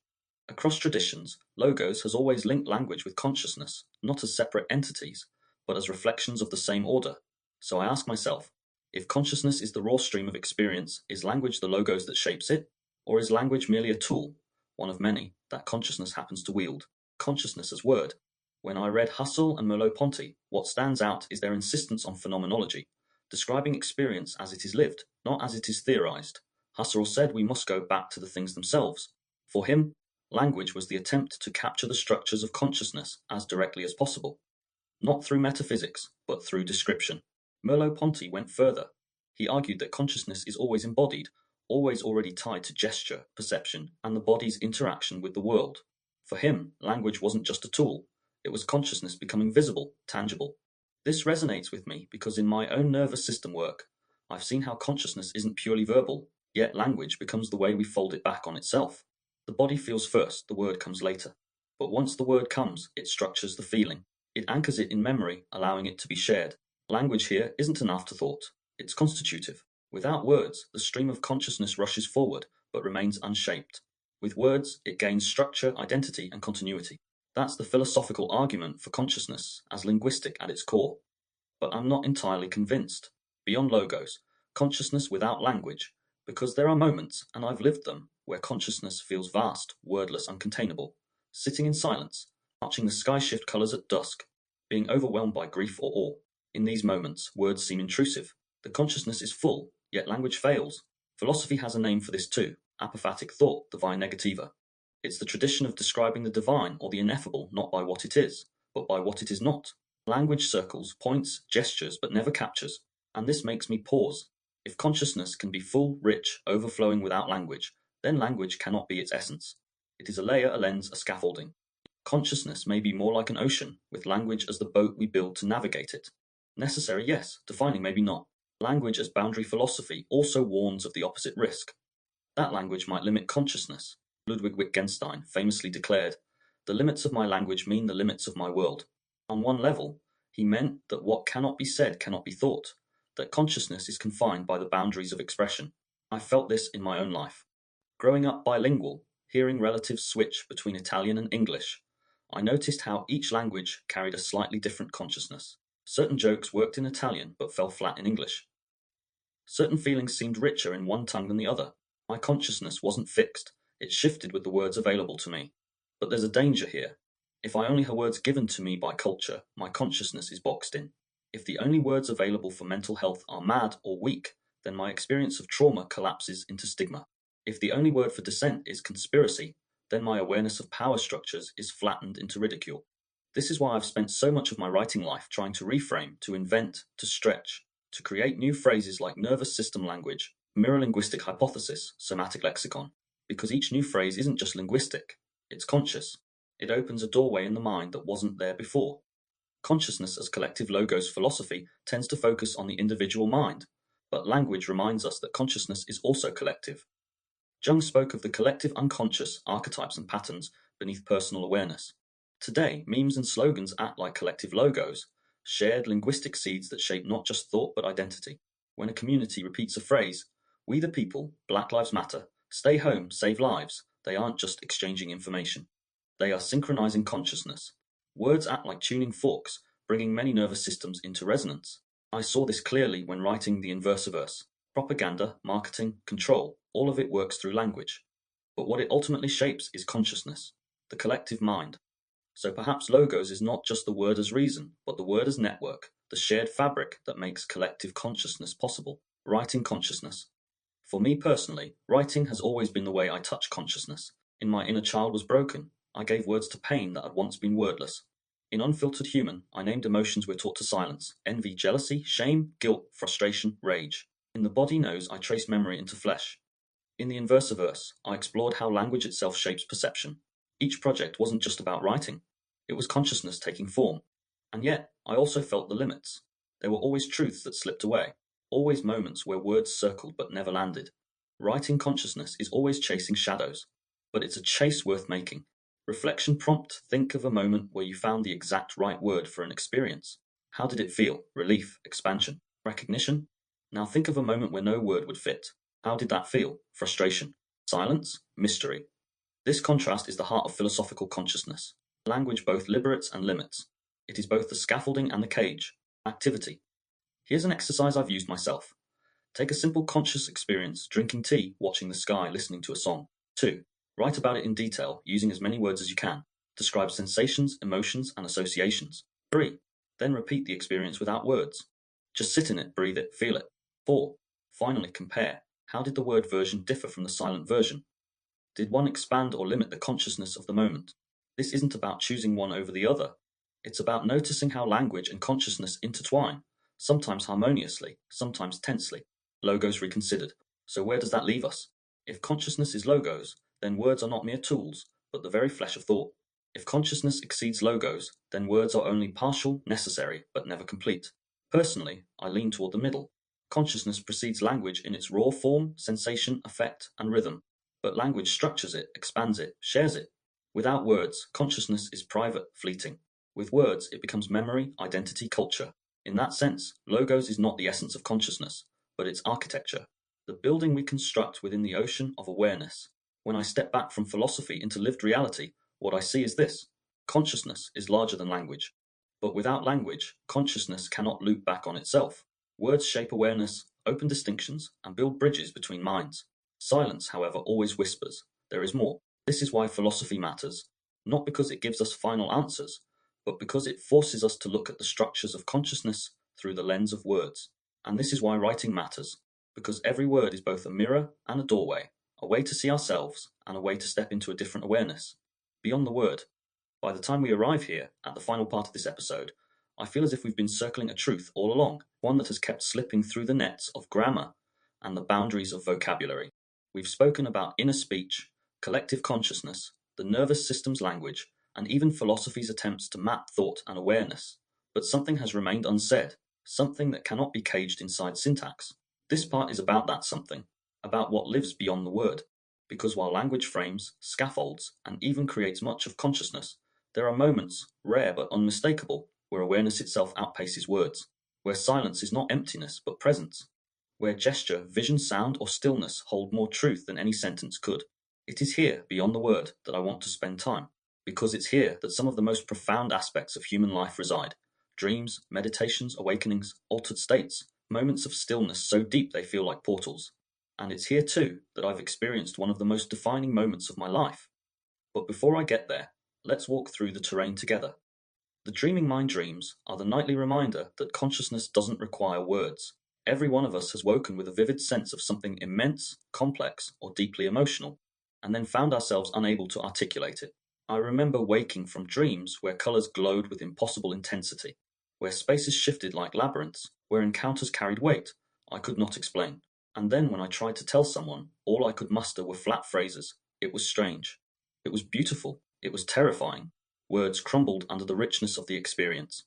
A: Across traditions, logos has always linked language with consciousness, not as separate entities, but as reflections of the same order. So I ask myself, if consciousness is the raw stream of experience, is language the logos that shapes it? Or is language merely a tool, one of many, that consciousness happens to wield? Consciousness as word. When I read Husserl and Merleau-Ponty, what stands out is their insistence on phenomenology, describing experience as it is lived, not as it is theorized. Husserl said we must go back to the things themselves. For him, language was the attempt to capture the structures of consciousness as directly as possible, not through metaphysics, but through description. Merleau-Ponty went further. He argued that consciousness is always embodied, always already tied to gesture, perception, and the body's interaction with the world. For him, language wasn't just a tool, it was consciousness becoming visible, tangible. This resonates with me because in my own nervous system work, I've seen how consciousness isn't purely verbal, yet language becomes the way we fold it back on itself. The body feels first, the word comes later. But once the word comes, it structures the feeling. It anchors it in memory, allowing it to be shared. Language here isn't an afterthought, it's constitutive. Without words, the stream of consciousness rushes forward, but remains unshaped. With words, it gains structure, identity, and continuity. That's the philosophical argument for consciousness, as linguistic at its core. But I'm not entirely convinced. Beyond logos, consciousness without language, because there are moments, and I've lived them, where consciousness feels vast, wordless, uncontainable. Sitting in silence, watching the sky shift colors at dusk, being overwhelmed by grief or awe. In these moments, words seem intrusive. The consciousness is full, yet language fails. Philosophy has a name for this too, apophatic thought, divine negativa. It's the tradition of describing the divine or the ineffable not by what it is, but by what it is not. Language circles, points, gestures, but never captures. And this makes me pause. If consciousness can be full, rich, overflowing without language, then language cannot be its essence. It is a layer, a lens, a scaffolding. Consciousness may be more like an ocean, with language as the boat we build to navigate it. Necessary, yes. Defining, maybe not. Language as boundary philosophy also warns of the opposite risk. That language might limit consciousness. Ludwig Wittgenstein famously declared, The limits of my language mean the limits of my world. On one level, he meant that what cannot be said cannot be thought, that consciousness is confined by the boundaries of expression. I felt this in my own life. Growing up bilingual, hearing relatives switch between Italian and English, I noticed how each language carried a slightly different consciousness. Certain jokes worked in Italian but fell flat in English. Certain feelings seemed richer in one tongue than the other. My consciousness wasn't fixed, it shifted with the words available to me. But there's a danger here. If I only have words given to me by culture, my consciousness is boxed in. If the only words available for mental health are mad or weak, then my experience of trauma collapses into stigma. If the only word for dissent is conspiracy, then my awareness of power structures is flattened into ridicule. This is why I've spent so much of my writing life trying to reframe, to invent, to stretch, to create new phrases like nervous system language, mirror linguistic hypothesis, somatic lexicon. Because each new phrase isn't just linguistic, it's conscious. It opens a doorway in the mind that wasn't there before. Consciousness as collective logos philosophy tends to focus on the individual mind, but language reminds us that consciousness is also collective. Jung spoke of the collective unconscious archetypes and patterns beneath personal awareness. Today, memes and slogans act like collective logos, shared linguistic seeds that shape not just thought but identity. When a community repeats a phrase, "We the people, Black Lives Matter, stay home, save lives," they aren't just exchanging information. They are synchronizing consciousness. Words act like tuning forks, bringing many nervous systems into resonance. I saw this clearly when writing the Inversiverse. Propaganda, marketing, control, all of it works through language. But what it ultimately shapes is consciousness, the collective mind. So perhaps logos is not just the word as reason, but the word as network, the shared fabric that makes collective consciousness possible. Writing consciousness. For me personally, writing has always been the way I touch consciousness. In my inner child was broken, I gave words to pain that had once been wordless. In Unfiltered Human, I named emotions we're taught to silence: envy, jealousy, shame, guilt, frustration, rage. In The Body Knows, I traced memory into flesh. In the Inversiverse, I explored how language itself shapes perception. Each project wasn't just about writing, it was consciousness taking form. And yet, I also felt the limits. There were always truths that slipped away, always moments where words circled but never landed. Writing consciousness is always chasing shadows, but it's a chase worth making. Reflection prompt: think of a moment where you found the exact right word for an experience. How did it feel? Relief, expansion, recognition? Now think of a moment where no word would fit. How did that feel? Frustration, silence, mystery. This contrast is the heart of philosophical consciousness. Language both liberates and limits. It is both the scaffolding and the cage. Activity. Here's an exercise I've used myself. Take a simple conscious experience: drinking tea, watching the sky, listening to a song. 2. Write about it in detail, using as many words as you can. Describe sensations, emotions, and associations. 3. Then repeat the experience without words. Just sit in it, breathe it, feel it. 4. Finally, compare. How did the word version differ from the silent version? Did one expand or limit the consciousness of the moment? This isn't about choosing one over the other. It's about noticing how language and consciousness intertwine, sometimes harmoniously, sometimes tensely. Logos reconsidered. So where does that leave us? If consciousness is logos, then words are not mere tools, but the very flesh of thought. If consciousness exceeds logos, then words are only partial, necessary, but never complete. Personally, I lean toward the middle. Consciousness precedes language in its raw form, sensation, effect, and rhythm. But language structures it, expands it, shares it. Without words, consciousness is private, fleeting. With words, it becomes memory, identity, culture. In that sense, logos is not the essence of consciousness, but its architecture, the building we construct within the ocean of awareness. When I step back from philosophy into lived reality, what I see is this: consciousness is larger than language. But without language, consciousness cannot loop back on itself. Words shape awareness, open distinctions, and build bridges between minds. Silence, however, always whispers. There is more. This is why philosophy matters, not because it gives us final answers, but because it forces us to look at the structures of consciousness through the lens of words. And this is why writing matters, because every word is both a mirror and a doorway, a way to see ourselves and a way to step into a different awareness, beyond the word. By the time we arrive here, at the final part of this episode, I feel as if we've been circling a truth all along, one that has kept slipping through the nets of grammar and the boundaries of vocabulary. We've spoken about inner speech, collective consciousness, the nervous system's language, and even philosophy's attempts to map thought and awareness. But something has remained unsaid, something that cannot be caged inside syntax. This part is about that something, about what lives beyond the word. Because while language frames, scaffolds, and even creates much of consciousness, there are moments, rare but unmistakable, where awareness itself outpaces words, where silence is not emptiness but presence, where gesture, vision, sound, or stillness hold more truth than any sentence could. It is here, beyond the word, that I want to spend time, because it's here that some of the most profound aspects of human life reside: dreams, meditations, awakenings, altered states, moments of stillness so deep they feel like portals. And it's here too that I've experienced one of the most defining moments of my life. But before I get there, let's walk through the terrain together. The dreaming mind dreams are the nightly reminder that consciousness doesn't require words. Every one of us has woken with a vivid sense of something immense, complex, or deeply emotional, and then found ourselves unable to articulate it. I remember waking from dreams where colors glowed with impossible intensity, where spaces shifted like labyrinths, where encounters carried weight I could not explain. And then when I tried to tell someone, all I could muster were flat phrases. It was strange. It was beautiful. It was terrifying. Words crumbled under the richness of the experience.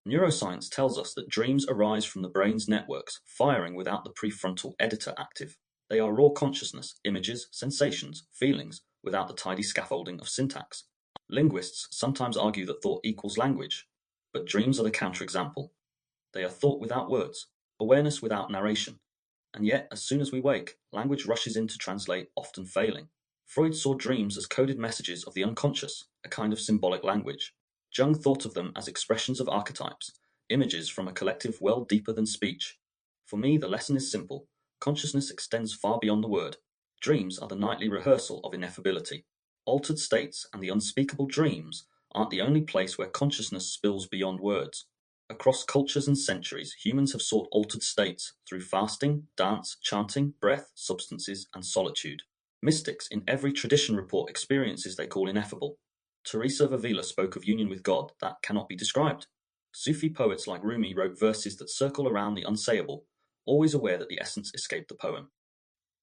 A: Neuroscience tells us that dreams arise from the brain's networks firing without the prefrontal editor active. They are raw consciousness, images, sensations, feelings, without the tidy scaffolding of syntax. Linguists sometimes argue that thought equals language, but dreams are the counterexample. They are thought without words, awareness without narration. And yet, as soon as we wake, language rushes in to translate, often failing. Freud saw dreams as coded messages of the unconscious, a kind of symbolic language. Jung thought of them as expressions of archetypes, images from a collective well deeper than speech. For me, the lesson is simple. Consciousness extends far beyond the word. Dreams are the nightly rehearsal of ineffability. Altered states and the unspeakable dreams aren't the only place where consciousness spills beyond words. Across cultures and centuries, humans have sought altered states through fasting, dance, chanting, breath, substances, and solitude. Mystics in every tradition report experiences they call ineffable. Teresa of Avila spoke of union with God that cannot be described. Sufi poets like Rumi wrote verses that circle around the unsayable, always aware that the essence escaped the poem.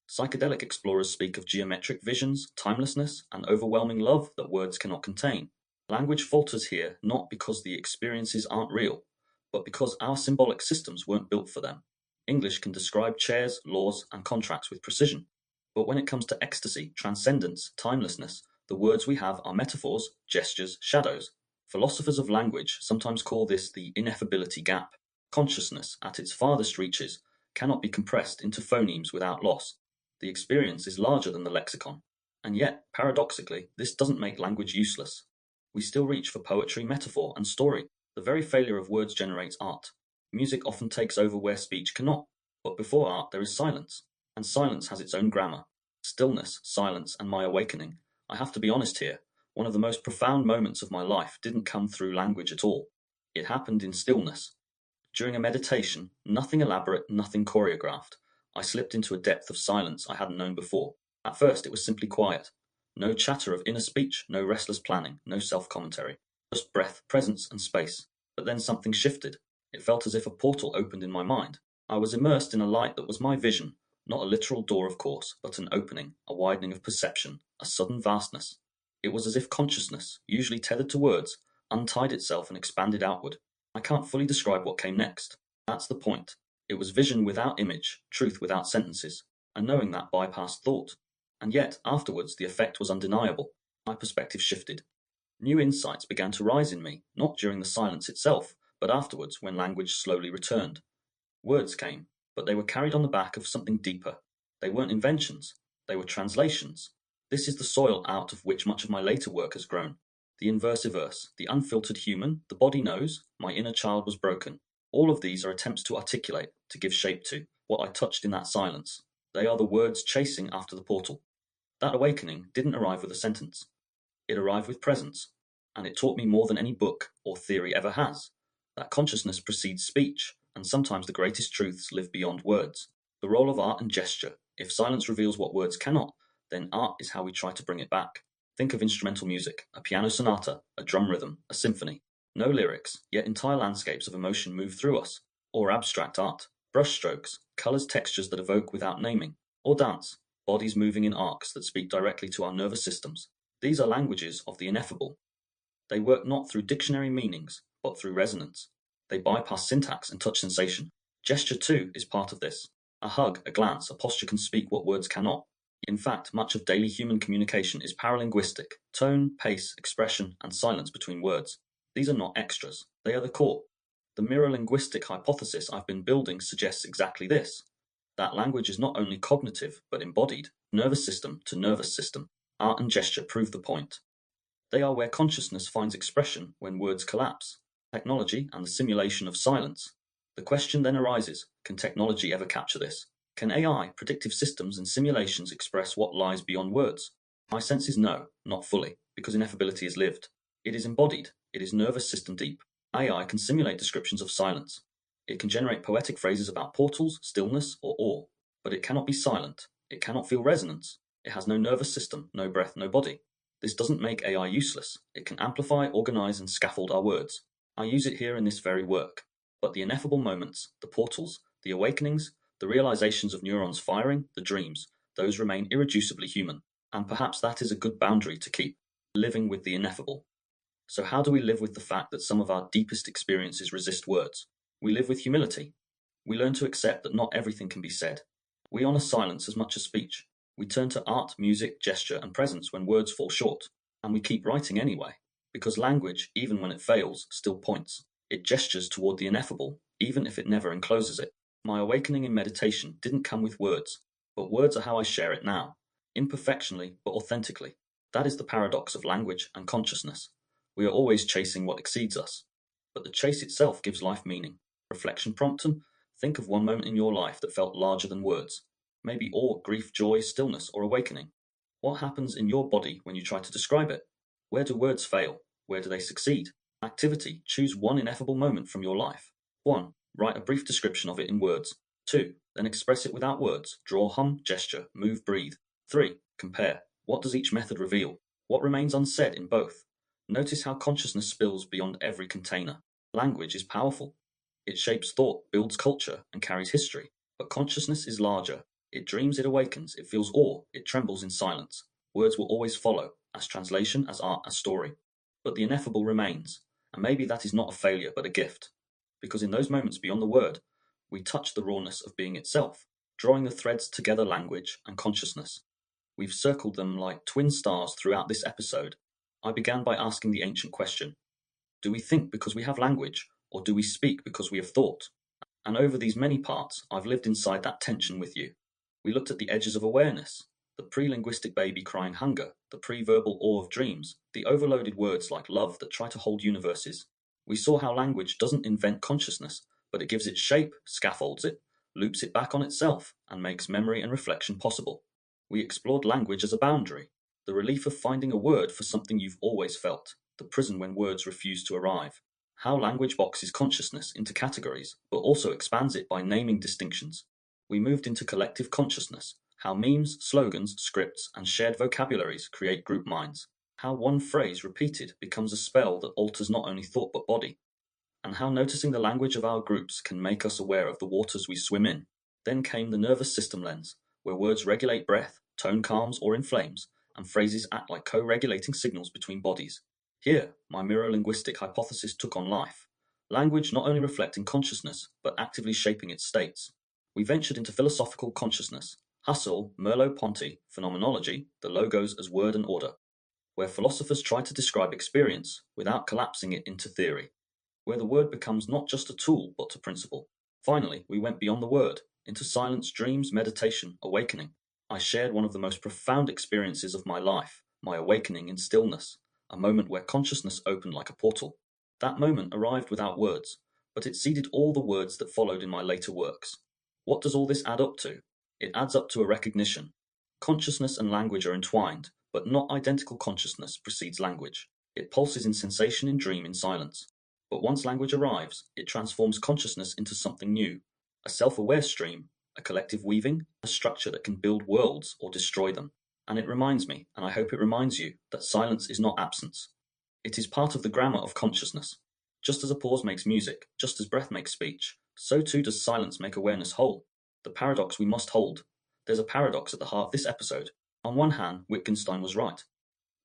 A: Psychedelic explorers speak of geometric visions, timelessness, and overwhelming love that words cannot contain. Language falters here not because the experiences aren't real, but because our symbolic systems weren't built for them. English can describe chairs, laws, and contracts with precision. But when it comes to ecstasy, transcendence, timelessness, the words we have are metaphors, gestures, shadows. Philosophers of language sometimes call this the ineffability gap. Consciousness, at its farthest reaches, cannot be compressed into phonemes without loss. The experience is larger than the lexicon. And yet, paradoxically, this doesn't make language useless. We still reach for poetry, metaphor, and story. The very failure of words generates art. Music often takes over where speech cannot. But before art, there is silence. And silence has its own grammar. Stillness, silence, and my awakening. I have to be honest here. One of the most profound moments of my life didn't come through language at all. It happened in stillness. During a meditation, nothing elaborate, nothing choreographed, I slipped into a depth of silence I hadn't known before. At first, it was simply quiet. No chatter of inner speech, no restless planning, no self-commentary. Just breath, presence, and space. But then something shifted. It felt as if a portal opened in my mind. I was immersed in a light that was my vision, not a literal door, of course, but an opening, a widening of perception, a sudden vastness. It was as if consciousness, usually tethered to words, untied itself and expanded outward. I can't fully describe what came next. That's the point. It was vision without image, truth without sentences, and knowing that bypassed thought. And yet, afterwards, the effect was undeniable. My perspective shifted. New insights began to rise in me, not during the silence itself, but afterwards when language slowly returned. Words came, but they were carried on the back of something deeper. They weren't inventions, they were translations. This is the soil out of which much of my later work has grown. The inversiverse, the unfiltered human, the body knows, my inner child was broken. All of these are attempts to articulate, to give shape to, what I touched in that silence. They are the words chasing after the portal. That awakening didn't arrive with a sentence. It arrived with presence, and it taught me more than any book or theory ever has. That consciousness precedes speech, and sometimes the greatest truths live beyond words. The role of art and gesture. If silence reveals what words cannot, then art is how we try to bring it back. Think of instrumental music, a piano sonata, a drum rhythm, a symphony. No lyrics, yet entire landscapes of emotion move through us. Or abstract art, brushstrokes, colors, textures that evoke without naming. Or dance, bodies moving in arcs that speak directly to our nervous systems. These are languages of the ineffable. They work not through dictionary meanings, but through resonance. They bypass syntax and touch sensation. Gesture, too, is part of this. A hug, a glance, a posture can speak what words cannot. In fact, much of daily human communication is paralinguistic: tone, pace, expression, and silence between words. These are not extras, they are the core. The mirror linguistic hypothesis I've been building suggests exactly this: that language is not only cognitive, but embodied, nervous system to nervous system. Art and gesture prove the point. They are where consciousness finds expression when words collapse. Technology and the simulation of silence. The question then arises: can technology ever capture this? Can AI, predictive systems, and simulations express what lies beyond words? My sense is no, not fully, because ineffability is lived. It is embodied, it is nervous system deep. AI can simulate descriptions of silence. It can generate poetic phrases about portals, stillness, or awe. But it cannot be silent. It cannot feel resonance. It has no nervous system, no breath, no body. This doesn't make AI useless. It can amplify, organize, and scaffold our words. I use it here in this very work. But the ineffable moments, the portals, the awakenings, the realizations of neurons firing, the dreams, those remain irreducibly human. And perhaps that is a good boundary to keep, living with the ineffable. So how do we live with the fact that some of our deepest experiences resist words? We live with humility. We learn to accept that not everything can be said. We honor silence as much as speech. We turn to art, music, gesture, and presence when words fall short. And we keep writing anyway, because language, even when it fails, still points. It gestures toward the ineffable, even if it never encloses it. My awakening in meditation didn't come with words, but words are how I share it now. Imperfectionally, but authentically. That is the paradox of language and consciousness. We are always chasing what exceeds us. But the chase itself gives life meaning. Reflection prompted: think of one moment in your life that felt larger than words. Maybe awe, grief, joy, stillness, or awakening. What happens in your body when you try to describe it? Where do words fail? Where do they succeed? Activity: choose one ineffable moment from your life. 1. Write a brief description of it in words. 2. Then express it without words. Draw, hum, gesture, move, breathe. 3. Compare. What does each method reveal? What remains unsaid in both? Notice how consciousness spills beyond every container. Language is powerful. It shapes thought, builds culture, and carries history. But consciousness is larger. It dreams, it awakens, it feels awe, it trembles in silence. Words will always follow, as translation, as art, as story. But the ineffable remains, and maybe that is not a failure but a gift. Because in those moments beyond the word, we touch the rawness of being itself, drawing the threads together: language and consciousness. We've circled them like twin stars throughout this episode. I began by asking the ancient question: do we think because we have language, or do we speak because we have thought? And over these many parts, I've lived inside that tension with you. We looked at the edges of awareness, the pre-linguistic baby crying hunger, the pre-verbal awe of dreams, the overloaded words like love that try to hold universes. We saw how language doesn't invent consciousness, but it gives it shape, scaffolds it, loops it back on itself, and makes memory and reflection possible. We explored language as a boundary, the relief of finding a word for something you've always felt, the prison when words refuse to arrive. How language boxes consciousness into categories, but also expands it by naming distinctions. We moved into collective consciousness, how memes, slogans, scripts, and shared vocabularies create group minds. How one phrase repeated becomes a spell that alters not only thought but body. And how noticing the language of our groups can make us aware of the waters we swim in. Then came the nervous system lens, where words regulate breath, tone calms or inflames, and phrases act like co-regulating signals between bodies. Here, my mirror linguistic hypothesis took on life. Language not only reflecting consciousness, but actively shaping its states. We ventured into philosophical consciousness, Husserl, Merleau-Ponty, phenomenology, the logos as word and order, where philosophers try to describe experience without collapsing it into theory, where the word becomes not just a tool but a principle. Finally, we went beyond the word, into silence, dreams, meditation, awakening. I shared one of the most profound experiences of my life, my awakening in stillness, a moment where consciousness opened like a portal. That moment arrived without words, but it seeded all the words that followed in my later works. What does all this add up to? It adds up to a recognition. Consciousness and language are entwined, but not identical. Consciousness precedes language. It pulses in sensation, in dream, in silence. But once language arrives, it transforms consciousness into something new, a self-aware stream, a collective weaving, a structure that can build worlds or destroy them. And it reminds me, and I hope it reminds you, that silence is not absence. It is part of the grammar of consciousness. Just as a pause makes music, just as breath makes speech, so too does silence make awareness whole. The paradox we must hold. There's a paradox at the heart of this episode. On one hand, Wittgenstein was right.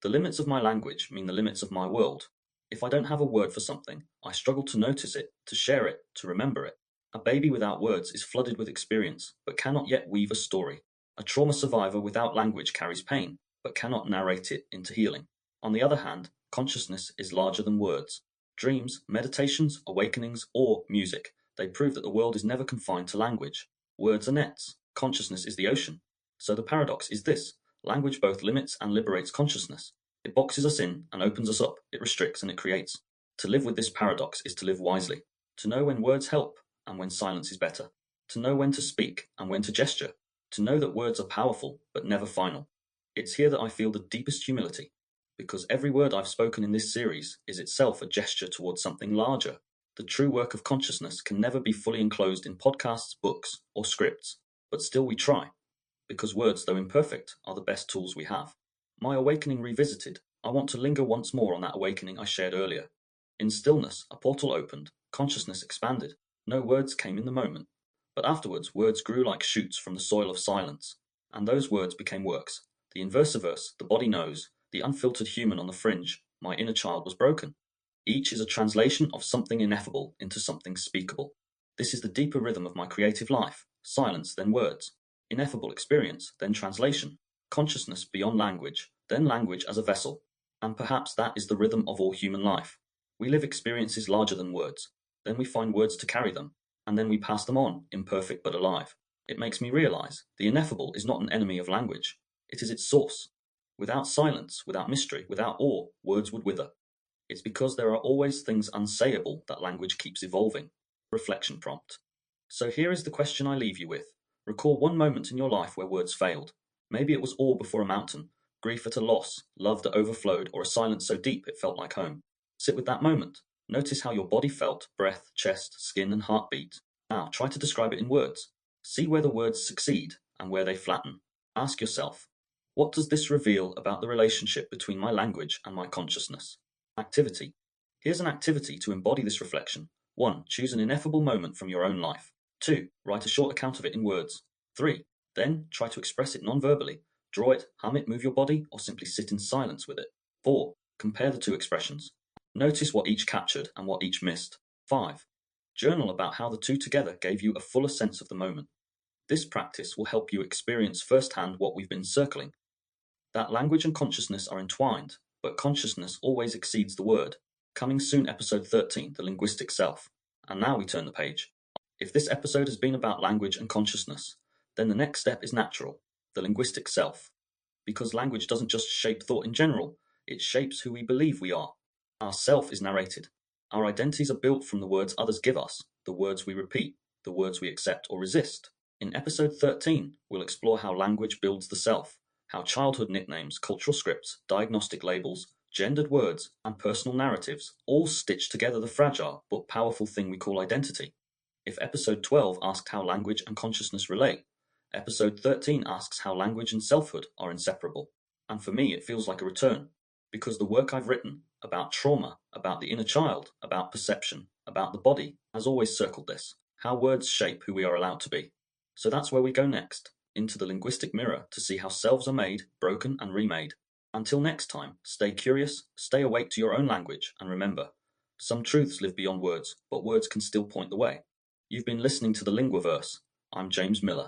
A: The limits of my language mean the limits of my world. If I don't have a word for something, I struggle to notice it, to share it, to remember it. A baby without words is flooded with experience, but cannot yet weave a story. A trauma survivor without language carries pain, but cannot narrate it into healing. On the other hand, consciousness is larger than words. Dreams, meditations, awakenings, or music, they prove that the world is never confined to language. Words are nets, consciousness is the ocean. So the paradox is this: language both limits and liberates consciousness. It boxes us in and opens us up, it restricts and it creates. To live with this paradox is to live wisely, to know when words help and when silence is better, to know when to speak and when to gesture, to know that words are powerful but never final. It's here that I feel the deepest humility, because every word I've spoken in this series is itself a gesture towards something larger. The true work of consciousness can never be fully enclosed in podcasts, books, or scripts, but still we try, because words, though imperfect, are the best tools we have. My awakening revisited, I want to linger once more on that awakening I shared earlier. In stillness, a portal opened, consciousness expanded. No words came in the moment, but afterwards words grew like shoots from the soil of silence, and those words became works. The inversiverse, the body knows, the unfiltered human on the fringe, my inner child was broken. Each is a translation of something ineffable into something speakable. This is the deeper rhythm of my creative life: silence, then words; ineffable experience, then translation; consciousness beyond language, then language as a vessel. And perhaps that is the rhythm of all human life. We live experiences larger than words, then we find words to carry them, and then we pass them on, imperfect but alive. It makes me realize the ineffable is not an enemy of language, it is its source. Without silence, without mystery, without awe, words would wither. It's because there are always things unsayable that language keeps evolving. Reflection prompt. So here is the question I leave you with. Recall one moment in your life where words failed. Maybe it was awe before a mountain, grief at a loss, love that overflowed, or a silence so deep it felt like home. Sit with that moment. Notice how your body felt: breath, chest, skin, and heartbeat. Now try to describe it in words. See where the words succeed and where they flatten. Ask yourself, what does this reveal about the relationship between my language and my consciousness? Activity. Here's an activity to embody this reflection. 1. Choose an ineffable moment from your own life. 2. Write a short account of it in words. 3. Then try to express it non-verbally. Draw it, hum it, move your body, or simply sit in silence with it. 4. Compare the two expressions. Notice what each captured and what each missed. 5. Journal about how the two together gave you a fuller sense of the moment. This practice will help you experience firsthand what we've been circling: that language and consciousness are entwined, but consciousness always exceeds the word. Coming soon, episode 13, The Linguistic Self. And now we turn the page. If this episode has been about language and consciousness, then the next step is natural: the linguistic self. Because language doesn't just shape thought in general, it shapes who we believe we are. Our self is narrated. Our identities are built from the words others give us, the words we repeat, the words we accept or resist. In episode 13, we'll explore how language builds the self, how childhood nicknames, cultural scripts, diagnostic labels, gendered words, and personal narratives all stitch together the fragile but powerful thing we call identity. If episode 12 asked how language and consciousness relate, episode 13 asks how language and selfhood are inseparable. And for me, it feels like a return, because the work I've written about trauma, about the inner child, about perception, about the body, has always circled this: how words shape who we are allowed to be. So that's where we go next, into the linguistic mirror, to see how selves are made, broken, and remade. Until next time, stay curious, stay awake to your own language, and remember, some truths live beyond words, but words can still point the way. You've been listening to the Linguaverse. I'm James Miller.